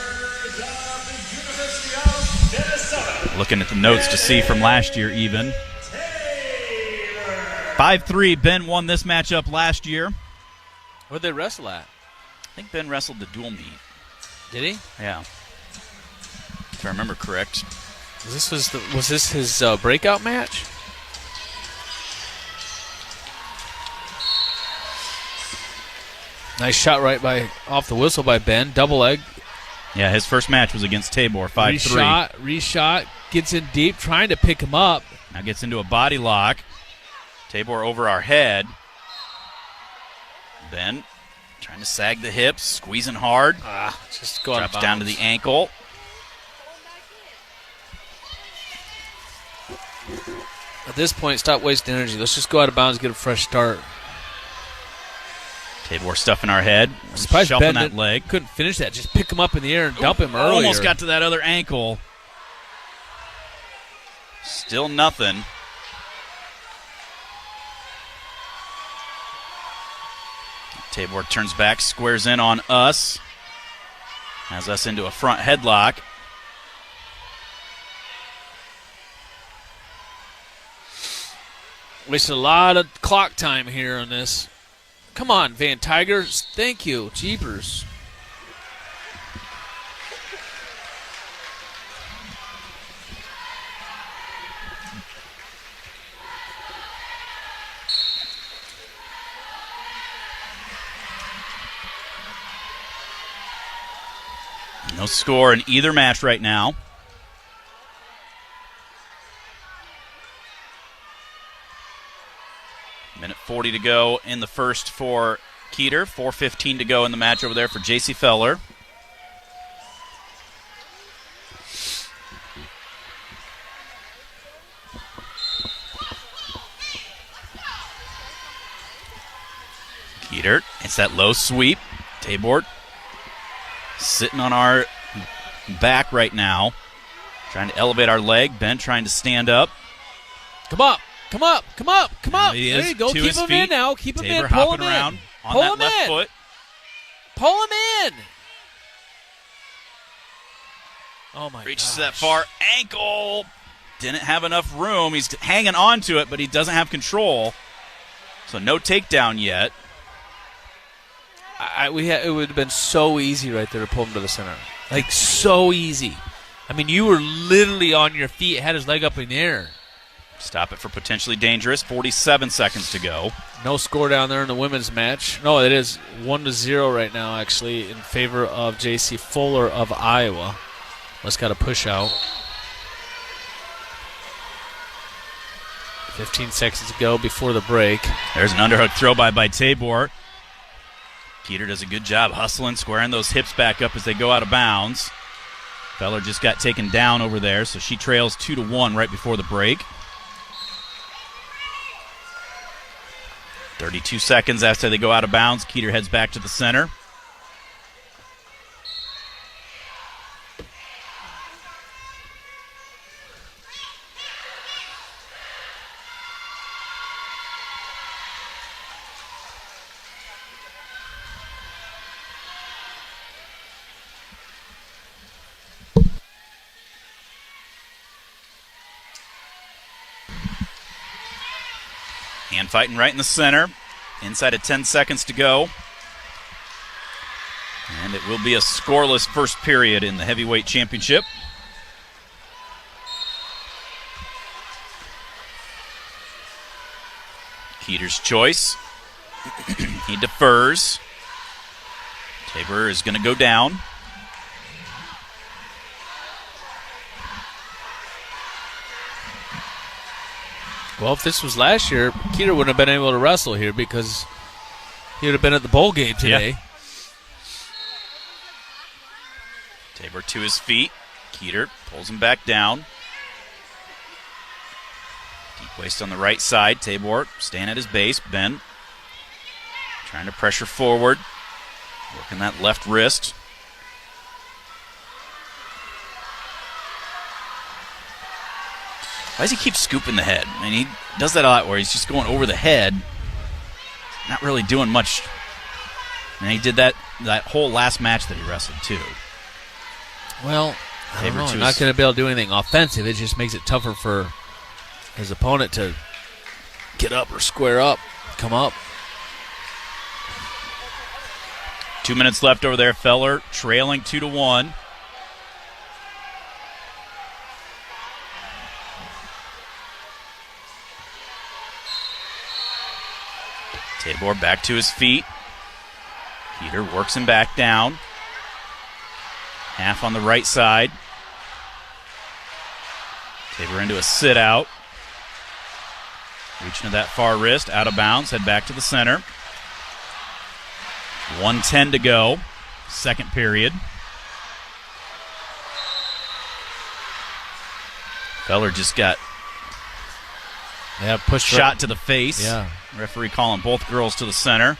Looking at the notes to see from last year even. 5-3, Ben won this matchup last year. Where'd they wrestle at? I think Ben wrestled the dual meet. Did he? Yeah. If I remember correct. Was this his breakout match? Nice shot off the whistle by Ben. Double leg. Yeah, his first match was against Tabor, 5-3. Reshot, gets in deep, trying to pick him up. Now gets into a body lock. Tabor over our head. Ben trying to sag the hips, squeezing hard. Just go out of Drops down to the ankle. At this point, stop wasting energy. Let's just go out of bounds, get a fresh start. Tabor stuffing our head. Surprised Ben that leg. Couldn't finish that. Just pick him up in the air and dump him earlier. Almost got to that other ankle. Still nothing. Tabor turns back, squares in on us. Has us into a front headlock. Wasted a lot of clock time here on this. Come on, Van Tigers. Thank you. Jeepers. No score in either match right now. Minute 40 to go in the first for Keeter. 4:15 to go in the match over there for J.C. Feller. Keeter, it's that low sweep. Tabor sitting on our back right now. Trying to elevate our leg. Ben trying to stand up. Come up. Come up. Come up. Come up. He There is you go. to Keep his him feet. in now. Keep him Tabor in. Pull hopping him around in. on Pull that him left in. foot. Pull him in. Oh, my Reaches gosh. that far ankle. Didn't have enough room. He's hanging on to it, but he doesn't have control. So no takedown yet. It would have been so easy right there to pull him to the center. Like, so easy. I mean, you were literally on your feet, had his leg up in the air. Stop it for potentially dangerous. 47 seconds to go. No score down there in the women's match. No, it is 1-0 right now, actually, in favor of J.C. Fuller of Iowa. Let's got a push out. 15 seconds to go before the break. There's an underhook throw by Tabor. Keeter does a good job hustling, squaring those hips back up as they go out of bounds. Feller just got taken down over there, so she trails 2-1 right before the break. 32 seconds after they go out of bounds, Keeter heads back to the center. Hand fighting right in the center. Inside of 10 seconds to go. And it will be a scoreless first period in the heavyweight championship. Keeter's choice. He defers. Tabor is going to go down. Well, if this was last year, Keeter wouldn't have been able to wrestle here because he would have been at the bowl game today. Yeah. Tabor to his feet. Keeter pulls him back down. Deep waist on the right side. Tabor staying at his base. Ben trying to pressure forward. Working that left wrist. Why does he keep scooping the head? I mean, he does that a lot where he's just going over the head. Not really doing much. And he did that whole last match that he wrestled, too. Well, I don't know. I'm not going to be able to do anything offensive. It just makes it tougher for his opponent to get up or square up, come up. 2 minutes left over there. Feller trailing 2-1. Tabor back to his feet. Keeter works him back down. Half on the right side. Tabor into a sit out. Reaching to that far wrist. Out of bounds. Head back to the center. 1:10 to go. Second period. Feller just got pushed shot to the face. Yeah. Referee calling both girls to the center.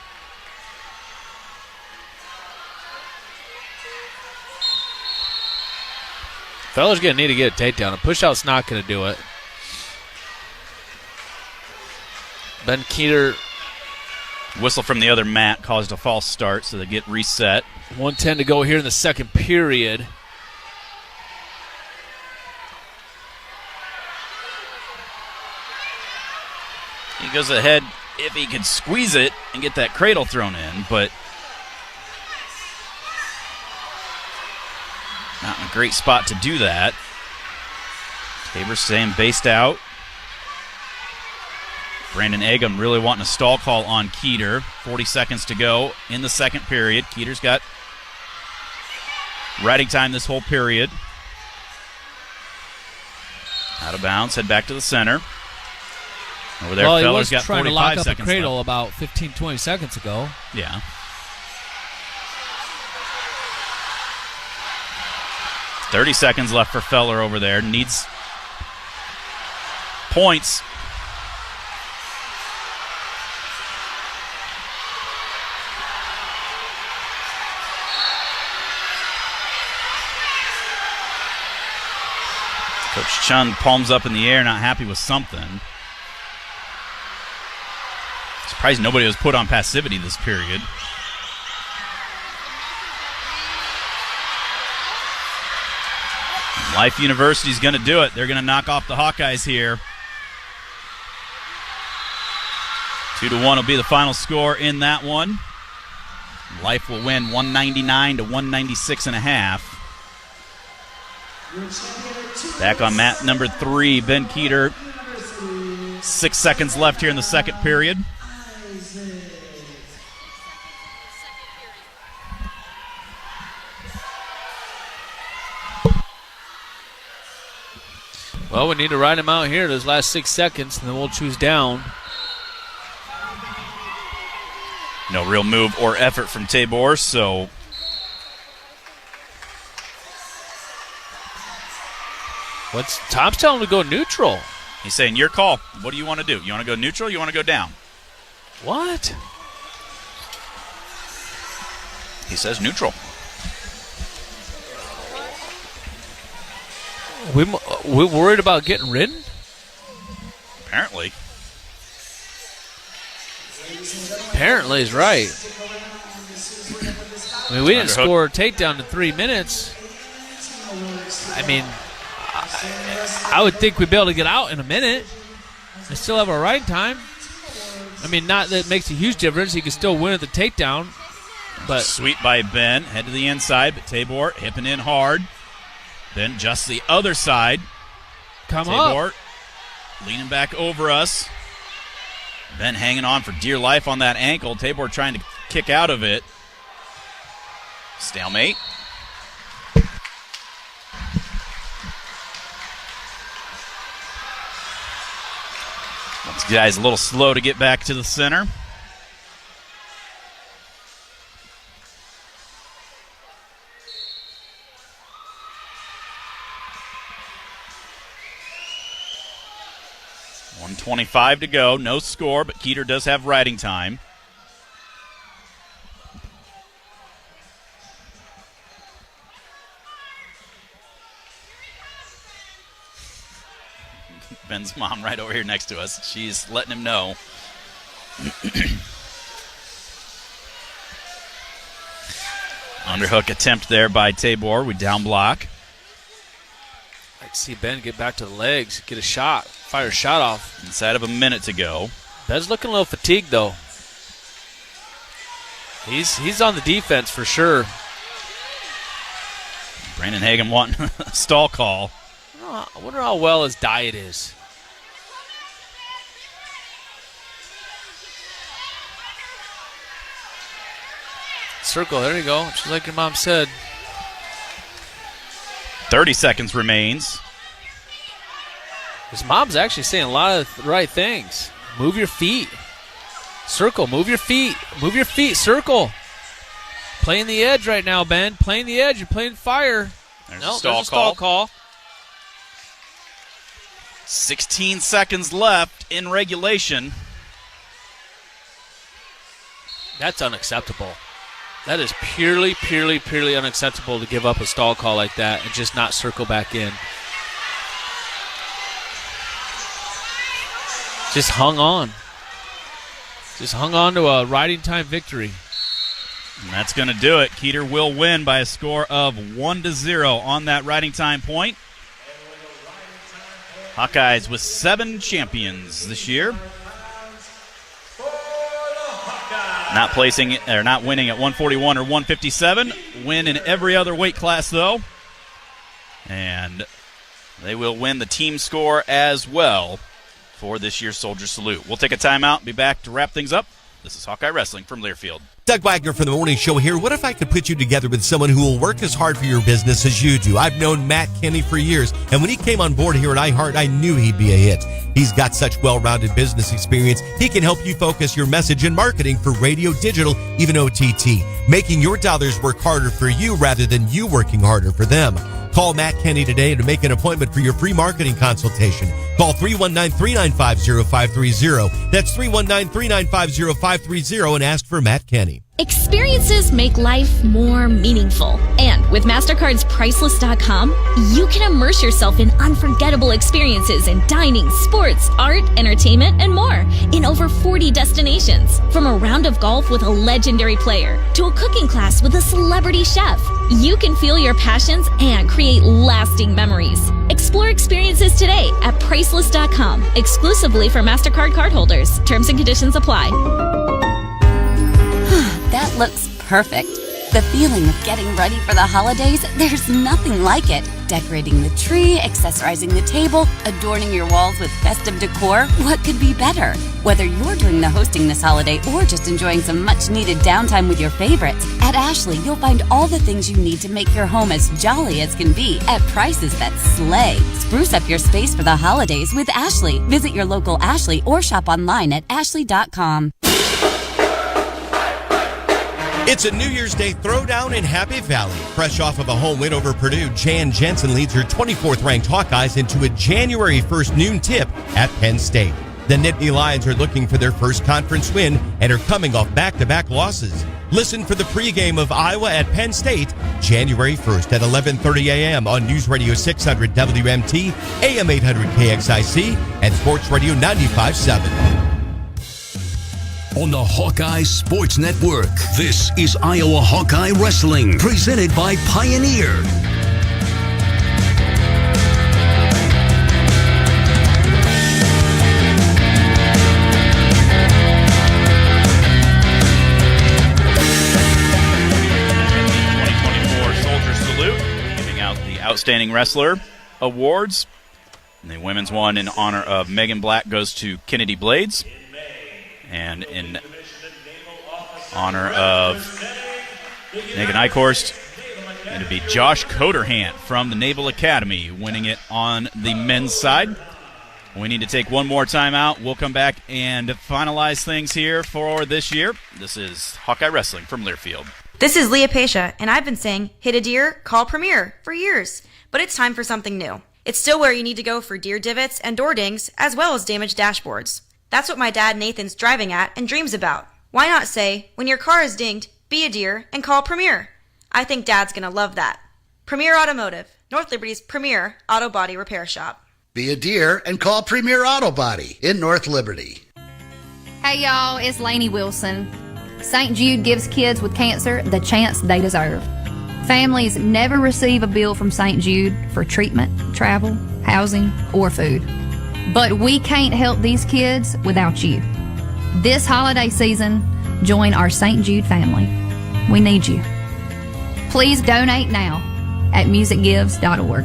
Feller's going to need to get a takedown. A push-out's not going to do it. Ben Keeter. Whistle from the other mat caused a false start, so they get reset. 1:10 to go here in the second period. He goes ahead if he could squeeze it and get that cradle thrown in, but not in a great spot to do that. Tabor staying based out. Brandon Eggum really wanting a stall call on Keeter. 40 seconds to go in the second period. Keeter's got riding time this whole period. Out of bounds, head back to the center. Over there, Feller's got 45 seconds left. Well, he was trying to lock up a cradle about 15, 20 seconds ago. Yeah. $30 seconds left for Feller over there. Needs points. Coach Chun palms up in the air, not happy with something. Surprised nobody was put on passivity this period. Life University's going to do it. They're going to knock off the Hawkeyes here. 2-1 will be the final score in that one. Life will win 199 to 196.5. Back on mat number 3, Ben Keeter. 6 seconds left here in the second period. Well, we need to ride him out here those last 6 seconds, and then we'll choose down. No real move or effort from Tabor, so Tom's telling him to go neutral. He's saying, your call. What do you want to do? You want to go neutral or you want to go down? What? He says neutral. We're worried about getting ridden? Apparently. Apparently is right. I mean, we didn't score a takedown in 3 minutes. I mean, I would think we'd be able to get out in a minute and still have our ride time. I mean, not that it makes a huge difference. He can still win at the takedown. But sweep by Ben. Head to the inside, but Tabor hipping in hard. Ben just the other side. Tabor leaning back over us. Ben hanging on for dear life on that ankle. Tabor trying to kick out of it. Stalemate. This guy's a little slow to get back to the center. .125 to go. No score, but Keeter does have riding time. Ben's mom right over here next to us. She's letting him know. Underhook attempt there by Tabor. We down block. I can see Ben get back to the legs, get a shot, fire a shot off. Inside of a minute to go. Ben's looking a little fatigued, though. He's on the defense for sure. Brandon Hagan wanting a stall call. I wonder how well his diet is. Circle, there you go. Just like your mom said. 30 seconds remains. His mom's actually saying a lot of the right things. Move your feet. Circle, move your feet. Move your feet, circle. Playing the edge right now, Ben. Playing the edge. You're playing fire. There's No, a stall there's a stall call. 16 seconds left in regulation. That's unacceptable. That is purely unacceptable to give up a stall call like that and just not circle back in. Just hung on. Just hung on to a riding time victory. And that's going to do it. Keeter will win by a score of 1-0 on that riding time point. Hawkeyes with 7 champions this year. Not winning at 141 or 157. Win in every other weight class, though. And they will win the team score as well for this year's Soldier Salute. We'll take a timeout and be back to wrap things up. This is Hawkeye Wrestling from Learfield. Doug Wagner from the Morning Show here. What if I could put you together with someone who will work as hard for your business as you do? I've known Matt Kenny for years, and when he came on board here at iHeart, I knew he'd be a hit. He's got such well-rounded business experience, he can help you focus your message and marketing for radio, digital, even OTT, making your dollars work harder for you rather than you working harder for them. Call Matt Kenny today to make an appointment for your free marketing consultation. Call 319-395-0530. That's 319-395-0530 and ask for Matt Kenny. Experiences make life more meaningful. And with MasterCard's Priceless.com, you can immerse yourself in unforgettable experiences in dining, sports, art, entertainment, and more in over 40 destinations. From a round of golf with a legendary player to a cooking class with a celebrity chef, you can feel your passions and create lasting memories. Explore experiences today at Priceless.com, exclusively for MasterCard cardholders. Terms and conditions apply. That looks perfect. The feeling of getting ready for the holidays, there's nothing like it. Decorating the tree, accessorizing the table, adorning your walls with festive decor, what could be better? Whether you're doing the hosting this holiday or just enjoying some much-needed downtime with your favorites, at Ashley you'll find all the things you need to make your home as jolly as can be at prices that slay. Spruce up your space for the holidays with Ashley. Visit your local Ashley or shop online at ashley.com. It's a New Year's Day throwdown in Happy Valley. Fresh off of a home win over Purdue, Jan Jensen leads her 24th-ranked Hawkeyes into a January 1st noon tip at Penn State. The Nittany Lions are looking for their first conference win and are coming off back-to-back losses. Listen for the pregame of Iowa at Penn State, January 1st at 11:30 a.m. on News Radio 600 WMT, AM 800 KXIC, and Sports Radio 95.7. On the Hawkeye Sports Network, this is Iowa Hawkeye Wrestling, presented by Pioneer. Outstanding Wrestler awards. And the women's one in honor of Megan Black goes to Kennedy Blades. And in honor of Megan Eichhorst, it'll be Josh Coderhant from the Naval Academy winning it on the men's side. We need to take one more time out. We'll come back and finalize things here for this year. This is Hawkeye Wrestling from Learfield. This is Leah Pasha, and I've been saying, hit a deer, call Premier for years. But it's time for something new. It's still where you need to go for deer divots and door dings, as well as damaged dashboards. That's what my dad Nathan's driving at and dreams about. Why not say, when your car is dinged, be a deer and call Premier? I think Dad's gonna love that. Premier Automotive, North Liberty's premier auto body repair shop. Be a deer and call Premier Auto Body in North Liberty. Hey y'all, it's Lainey Wilson. St. Jude gives kids with cancer the chance they deserve. Families never receive a bill from St. Jude for treatment, travel, housing, or food. But we can't help these kids without you. This holiday season, join our St. Jude family. We need you. Please donate now at musicgives.org.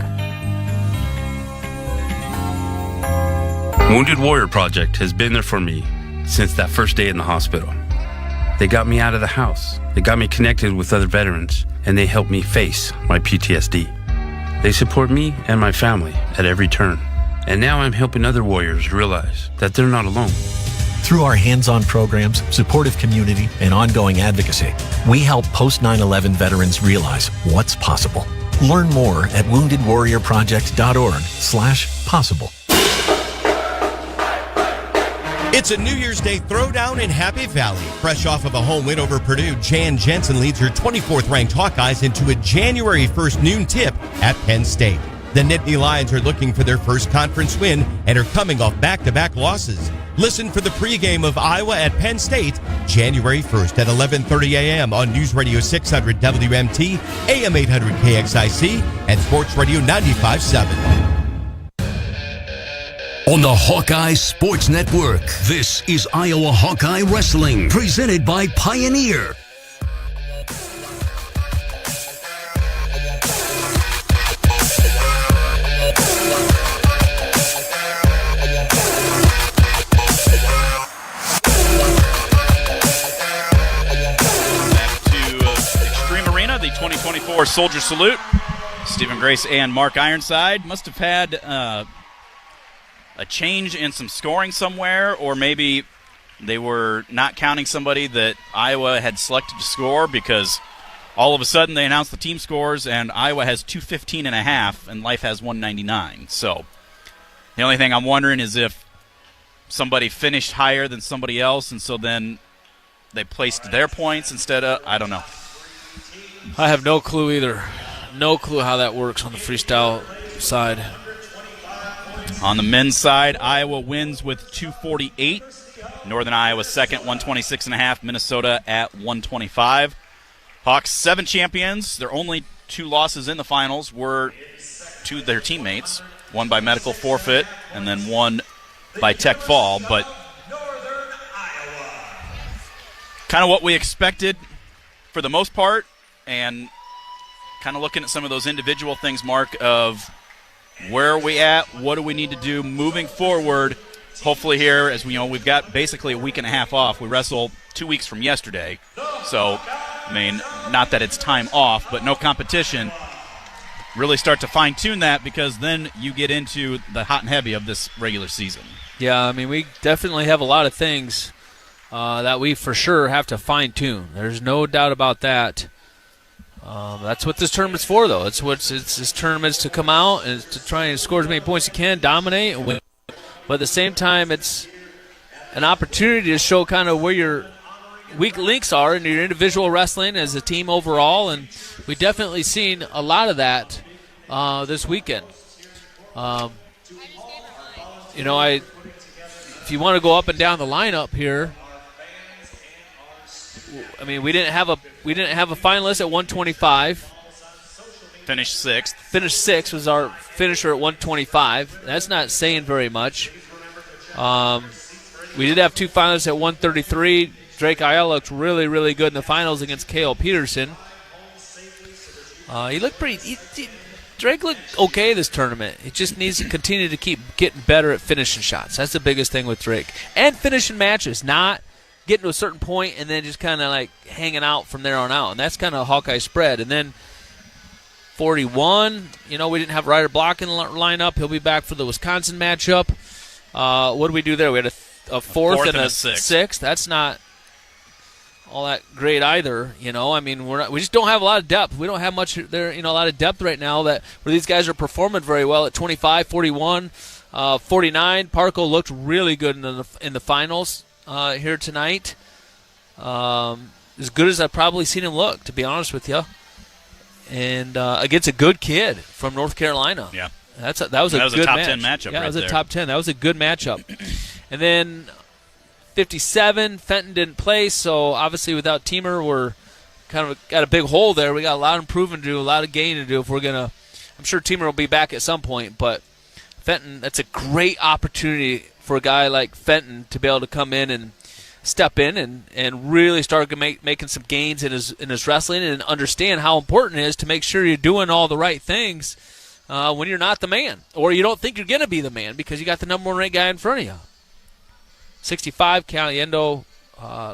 Wounded Warrior Project has been there for me since that first day in the hospital. They got me out of the house. They got me connected with other veterans, and they helped me face my PTSD. They support me and my family at every turn. And now I'm helping other warriors realize that they're not alone. Through our hands-on programs, supportive community, and ongoing advocacy, we help post 9/11 veterans realize what's possible. Learn more at woundedwarriorproject.org/possible. It's a New Year's Day throwdown in Happy Valley. Fresh off of a home win over Purdue, Jan Jensen leads her 24th-ranked Hawkeyes into a January 1st noon tip at Penn State. The Nittany Lions are looking for their first conference win and are coming off back-to-back losses. Listen for the pregame of Iowa at Penn State, January 1st at 11:30 a.m. on News Radio 600 WMT, AM 800 KXIC, and Sports Radio 95.7. On the Hawkeye Sports Network, this is Iowa Hawkeye Wrestling, presented by Pioneer. Back to Extreme Arena, the 2024 Soldier Salute. Stephen Grace and Mark Ironside must have had a change in some scoring somewhere, or maybe they were not counting somebody that Iowa had selected to score, because all of a sudden they announced the team scores and Iowa has 215.5 and Life has 199. So the only thing I'm wondering is if somebody finished higher than somebody else, and so then they placed their points instead of, I don't know. I have no clue either. No clue how that works on the freestyle side. On the men's side, Iowa wins with 248. Northern Iowa second, 126.5. Minnesota at 125. Hawks 7 champions. Their only 2 losses in the finals were to their teammates. One by medical forfeit, and then one by tech fall. But kind of what we expected for the most part, and kind of looking at some of those individual things, Mark, of where are we at? What do we need to do moving forward? Hopefully here, as we know, we've got basically a week and a half off. We wrestle 2 weeks from yesterday. So, I mean, not that it's time off, but no competition. Really start to fine-tune that, because then you get into the hot and heavy of this regular season. Yeah, I mean, we definitely have a lot of things that we for sure have to fine-tune. There's no doubt about that. That's what this tournament's for, though. It's this tournament's to come out and to try and score as many points as you can, dominate, and win. But at the same time, it's an opportunity to show kind of where your weak links are in your individual wrestling as a team overall, and we've definitely seen a lot of that this weekend. If you want to go up and down the lineup here, I mean, we didn't have a finalist at 125. Finished 6th. Finished 6th was our finisher at 125. That's not saying very much. We did have 2 finalists at 133. Drake Ayala looked really, really good in the finals against Cale Peterson. He looked pretty. Drake looked okay this tournament. He just needs to continue to keep getting better at finishing shots. That's the biggest thing with Drake. And finishing matches, not getting to a certain point and then just kind of like hanging out from there on out. And that's kind of a Hawkeye spread. And then 41, we didn't have Ryder Block in the lineup. He'll be back for the Wisconsin matchup. What did we do there? We had a fourth and a sixth. That's not all that great either. We just don't have a lot of depth. We don't have much there, a lot of depth right now where these guys are performing very well at 25, 41, 49. Parco looked really good in the finals here tonight. As good as I've probably seen him look, to be honest with you. And against a good kid from North Carolina. Yeah. That was a good top match. 10 matchup. Yeah, right that was a there. top 10. That was a good matchup. And then 57, Fenton didn't play, so obviously without Teamer, we're kind of got a big hole there. We got a lot of improvement to do, a lot of gain to do. If we're gonna, I'm sure Teamer will be back at some point, but Fenton, that's a great opportunity for a guy like Fenton to be able to come in and step in and really start making some gains in his wrestling and understand how important it is to make sure you're doing all the right things when you're not the man or you don't think you're going to be the man because you got the number one ranked guy in front of you. 65, Caliendo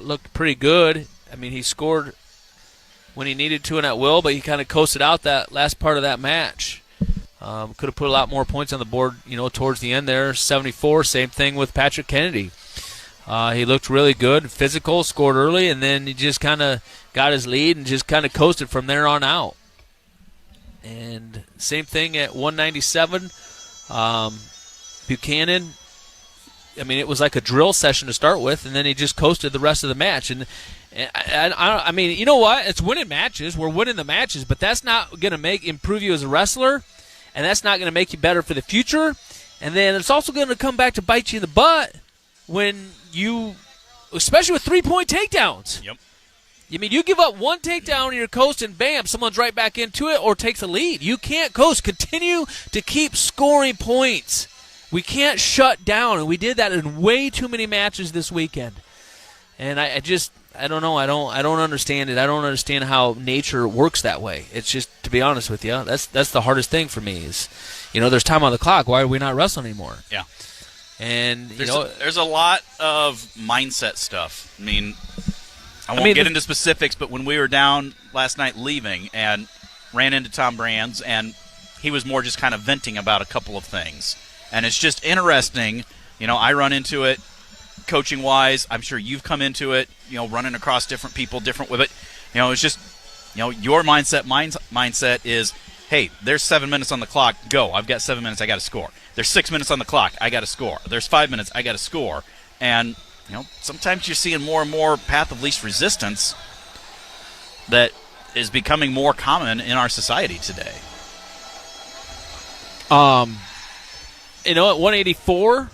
looked pretty good. I mean, he scored when he needed to and at will, but he kind of coasted out that last part of that match. Could have put a lot more points on the board, towards the end there. 74, same thing with Patrick Kennedy. He looked really good, physical, scored early, and then he just kind of got his lead and just kind of coasted from there on out. And same thing at 197. Buchanan, I mean, it was like a drill session to start with, and then he just coasted the rest of the match. And I mean, you know what? It's winning matches. We're winning the matches, but that's not going to improve you as a wrestler, and that's not going to make you better for the future. And then it's also going to come back to bite you in the butt when you, especially with 3-point takedowns. Yep. I mean, you give up one takedown and you're coasting, bam, someone's right back into it or takes a lead. You can't coast. Continue to keep scoring points. We can't shut down, and we did that in way too many matches this weekend. And I don't know. I don't understand it. I don't understand how nature works that way. It's just, to be honest with you, that's the hardest thing for me is, there's time on the clock. Why are we not wrestling anymore? Yeah. And there's a lot of mindset stuff. I mean, I won't get into specifics, but when we were down last night leaving and ran into Tom Brands, and he was more just kind of venting about a couple of things. And it's just interesting. I run into it coaching-wise. I'm sure you've come into it, running across different people, different with it. It's just, your mindset is, hey, there's 7 minutes on the clock. Go. I've got 7 minutes. I got to score. There's 6 minutes on the clock. I got to score. There's 5 minutes. I got to score. And, sometimes you're seeing more and more path of least resistance that is becoming more common in our society today. At 184,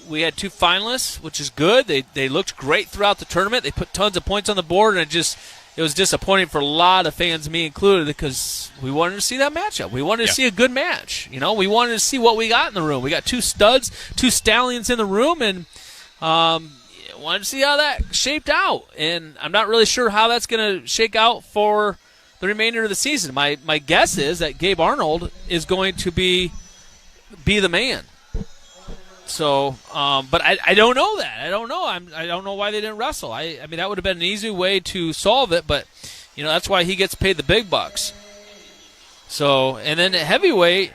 we had 2 finalists, which is good. They looked great throughout the tournament. They put tons of points on the board, and it was disappointing for a lot of fans, me included, because we wanted to see that matchup. We wanted to see a good match. We wanted to see what we got in the room. We got 2 studs, 2 stallions in the room, and wanted to see how that shaped out. And I'm not really sure how that's going to shake out for the remainder of the season. My guess is that Gabe Arnold is going to be the man. So, but I don't know that. I don't know. I don't know why they didn't wrestle. I mean, that would have been an easy way to solve it, but, that's why he gets paid the big bucks. So, and then at heavyweight,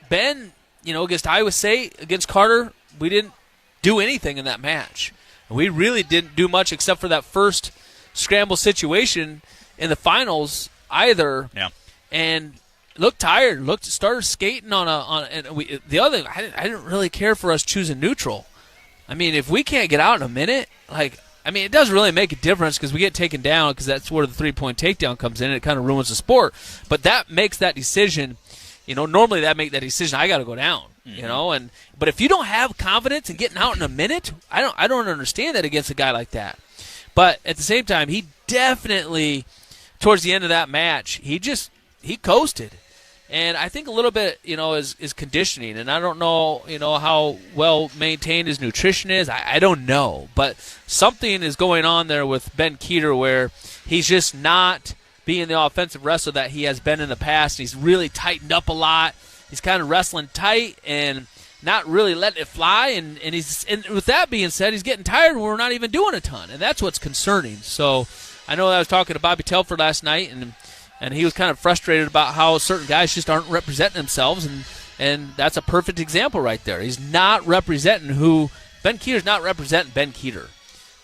Ben, against Iowa State, against Carter, we didn't do anything in that match. We really didn't do much except for that first scramble situation in the finals either. Yeah. And looked tired. Started skating the other thing, I didn't really care for us choosing neutral. I mean, if we can't get out in a minute, it doesn't really make a difference because we get taken down because that's where the 3-point takedown comes in. And it kind of ruins the sport. But that makes that decision. Normally that make that decision. I got to go down. Mm-hmm. But if you don't have confidence in getting out in a minute, I don't understand that against a guy like that. But at the same time, he definitely, towards the end of that match, he coasted. And I think a little bit, is conditioning. And I don't know, how well maintained his nutrition is. I don't know. But something is going on there with Ben Keeter where he's just not being the offensive wrestler that he has been in the past. He's really tightened up a lot. He's kind of wrestling tight and not really letting it fly. And with that being said, he's getting tired and we're not even doing a ton. And that's what's concerning. So I know I was talking to Bobby Telford last night, and he was kind of frustrated about how certain guys just aren't representing themselves, and that's a perfect example right there. He's not representing Ben Keeter's not representing Ben Keeter.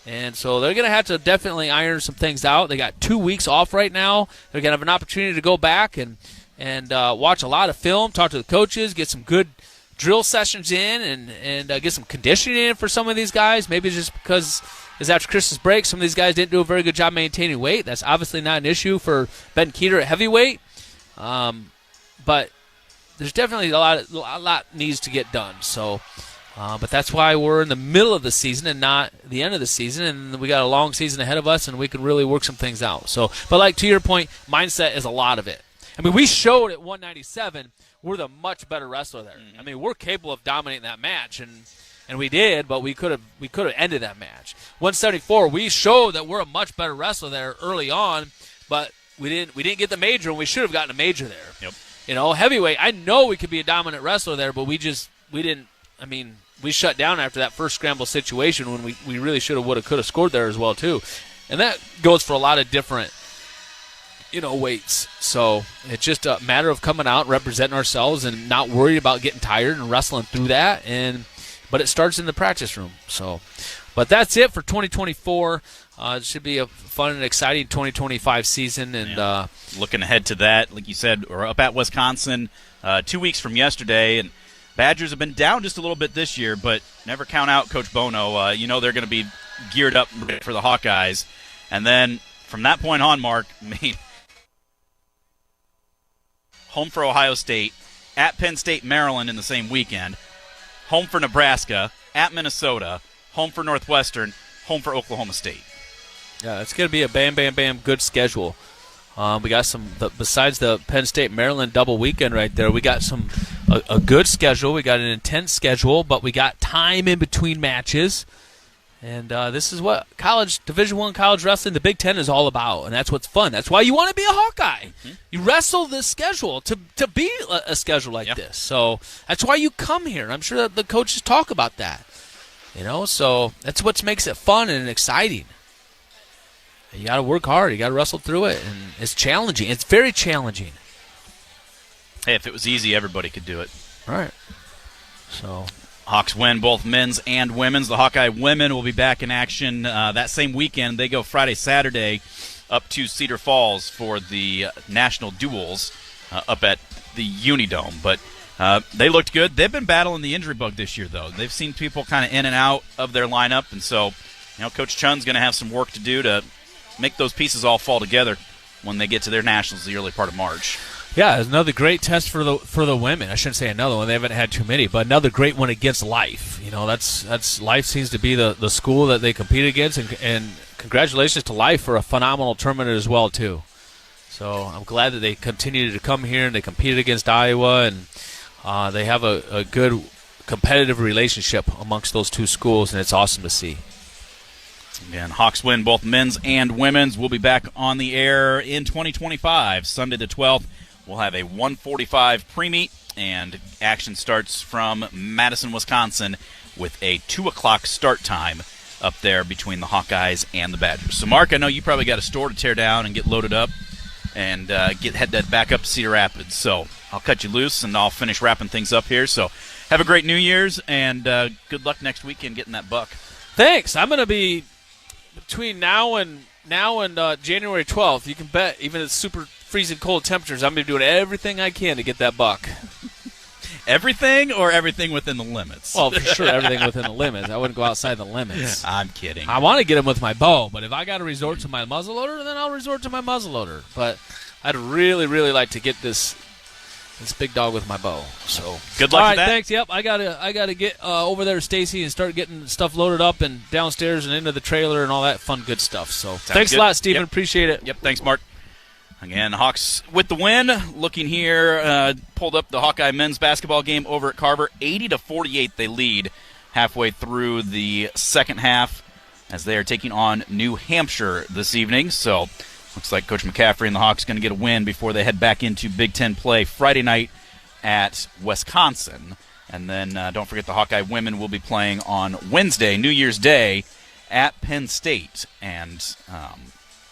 And so they're going to have to definitely iron some things out. They got 2 weeks off right now. They're going to have an opportunity to go back and watch a lot of film, talk to the coaches, get some good drill sessions in, and get some conditioning in for some of these guys. Maybe just because it's after Christmas break, some of these guys didn't do a very good job maintaining weight. That's obviously not an issue for Ben Keeter at heavyweight. But there's definitely a lot needs to get done. So, but that's why we're in the middle of the season and not the end of the season, and we got a long season ahead of us, and we can really work some things out. So, but like to your point, mindset is a lot of it. I mean, we showed at 197 we're the much better wrestler there. I mean, we're capable of dominating that match, and we did, but we could have ended that match. 174, we showed that we're a much better wrestler there early on, but we didn't get the major, and we should have gotten a major there. Yep. Heavyweight, I know we could be a dominant wrestler there, but we didn't. I mean, we shut down after that first scramble situation when we really should have, would have, could have scored there as well too, and that goes for a lot of different weights. So it's just a matter of coming out, representing ourselves, and not worried about getting tired and wrestling through that. But it starts in the practice room. So, but that's it for 2024. It should be a fun and exciting 2025 season. And looking ahead to that, like you said, we're up at Wisconsin 2 weeks from yesterday, and Badgers have been down just a little bit this year, but never count out Coach Bono. They're going to be geared up for the Hawkeyes. And then from that point on, Mark, home for Ohio State, at Penn State, Maryland in the same weekend, home for Nebraska, at Minnesota, home for Northwestern, home for Oklahoma State. Yeah, it's going to be a bam, bam, bam good schedule. We got besides the Penn State, Maryland double weekend right there, we got a good schedule. We got an intense schedule, but we got time in between matches. And this is what Division I college wrestling, the Big Ten, is all about, and that's what's fun. That's why you want to be a Hawkeye. Mm-hmm. You wrestle this schedule to be a schedule like this. So that's why you come here. I'm sure that the coaches talk about that. So that's what makes it fun and exciting. You got to work hard. You got to wrestle through it, and it's challenging. It's very challenging. Hey, if it was easy, everybody could do it. All right. So Hawks win both men's and women's. The Hawkeye women will be back in action that same weekend. They go Friday, Saturday up to Cedar Falls for the national duels up at the Unidome. But they looked good. They've been battling the injury bug this year, though. They've seen people kind of in and out of their lineup, and so Coach Chun's going to have some work to do to make those pieces all fall together when they get to their nationals the early part of March. Yeah, it's another great test for the women. I shouldn't say another one; they haven't had too many, but another great one against Life. That's Life seems to be the school that they compete against, and congratulations to Life for a phenomenal tournament as well too. So I'm glad that they continue to come here and they competed against Iowa, and they have a good competitive relationship amongst those two schools, and it's awesome to see. Again, Hawks win both men's and women's. We'll be back on the air in 2025, Sunday the 12th. We'll have a 1:45 pre-meet, and action starts from Madison, Wisconsin, with a 2 o'clock start time up there between the Hawkeyes and the Badgers. So, Mark, I know you probably got a store to tear down and get loaded up and head back up to Cedar Rapids. So I'll cut you loose, and I'll finish wrapping things up here. So have a great New Year's, and good luck next weekend getting that buck. Thanks. I'm going to be between now and January 12th. You can bet, even at super freezing cold temperatures, I'm going to be doing everything I can to get that buck. Everything or everything within the limits? Well, for sure, everything within the limits. I wouldn't go outside the limits. I'm kidding. I want to get him with my bow, but if I got to resort to my muzzleloader, then I'll resort to my muzzleloader. But I'd really, really like to get this big dog with my bow. So good luck all right, with that. Thanks. Yep, I gotta get over there to Stacy and start getting stuff loaded up and downstairs and into the trailer and all that fun good stuff. So thanks good. a lot, Steven. Yep. Appreciate it. Yep, thanks, Mark. Again, Hawks with the win. Looking here, pulled up the Hawkeye men's basketball game over at Carver. 80-48 they lead halfway through the second half as they are taking on New Hampshire this evening. So looks like Coach McCaffrey and the Hawks going to get a win before they head back into Big Ten play Friday night at Wisconsin. And then don't forget the Hawkeye women will be playing on Wednesday, New Year's Day, at Penn State. And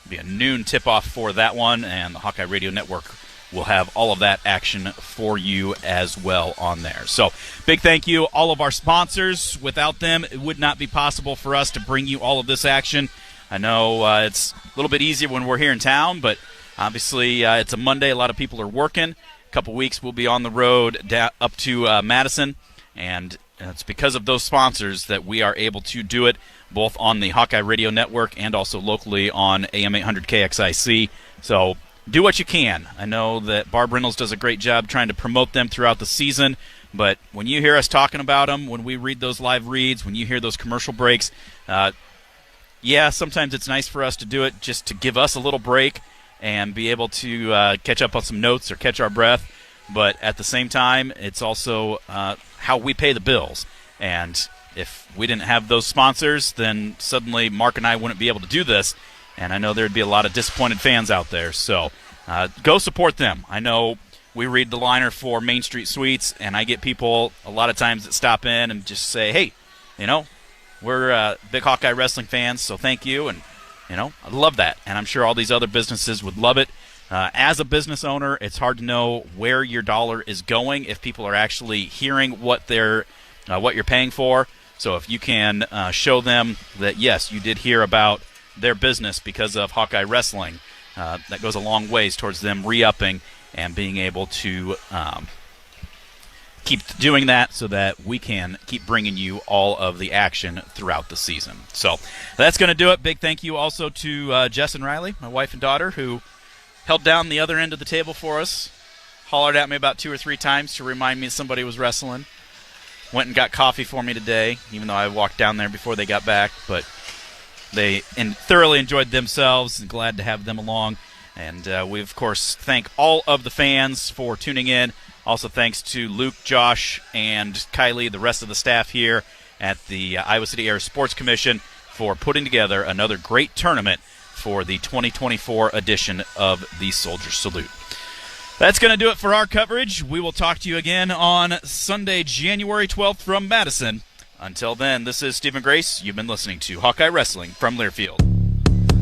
be a noon tip-off for that one, and the Hawkeye Radio Network will have all of that action for you as well on there. So big thank you, all of our sponsors. Without them, it would not be possible for us to bring you all of this action. I know it's a little bit easier when we're here in town, but obviously it's a Monday. A lot of people are working. A couple weeks we'll be on the road up to Madison, and it's because of those sponsors that we are able to do it, both on the Hawkeye Radio Network and also locally on AM 800 KXIC. So do what you can. I know that Barb Reynolds does a great job trying to promote them throughout the season, but when you hear us talking about them, when we read those live reads, when you hear those commercial breaks, sometimes it's nice for us to do it just to give us a little break and be able to catch up on some notes or catch our breath. But at the same time, it's also how we pay the bills. And if we didn't have those sponsors, then suddenly Mark and I wouldn't be able to do this. And I know there'd be a lot of disappointed fans out there. So go support them. I know we read the liner for Main Street Suites, and I get people a lot of times that stop in and just say, hey, we're big Hawkeye wrestling fans, so thank you. And, I love that. And I'm sure all these other businesses would love it. As a business owner, it's hard to know where your dollar is going if people are actually hearing what you're paying for. So if you can show them that, yes, you did hear about their business because of Hawkeye Wrestling, that goes a long ways towards them re-upping and being able to keep doing that so that we can keep bringing you all of the action throughout the season. So that's going to do it. Big thank you also to Jess and Riley, my wife and daughter, who held down the other end of the table for us, hollered at me about 2 or 3 times to remind me somebody was wrestling. Went and got coffee for me today, even though I walked down there before they got back. But they thoroughly enjoyed themselves and glad to have them along. And we, of course, thank all of the fans for tuning in. Also thanks to Luke, Josh, and Kylie, the rest of the staff here at the Iowa City Area Sports Commission for putting together another great tournament for the 2024 edition of the Soldier Salute. That's going to do it for our coverage. We will talk to you again on Sunday, January 12th from Madison. Until then, this is Stephen Grace. You've been listening to Hawkeye Wrestling from Learfield.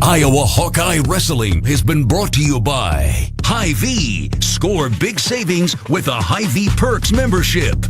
Iowa Hawkeye Wrestling has been brought to you by Hy-Vee. Score big savings with a Hy-Vee Perks membership.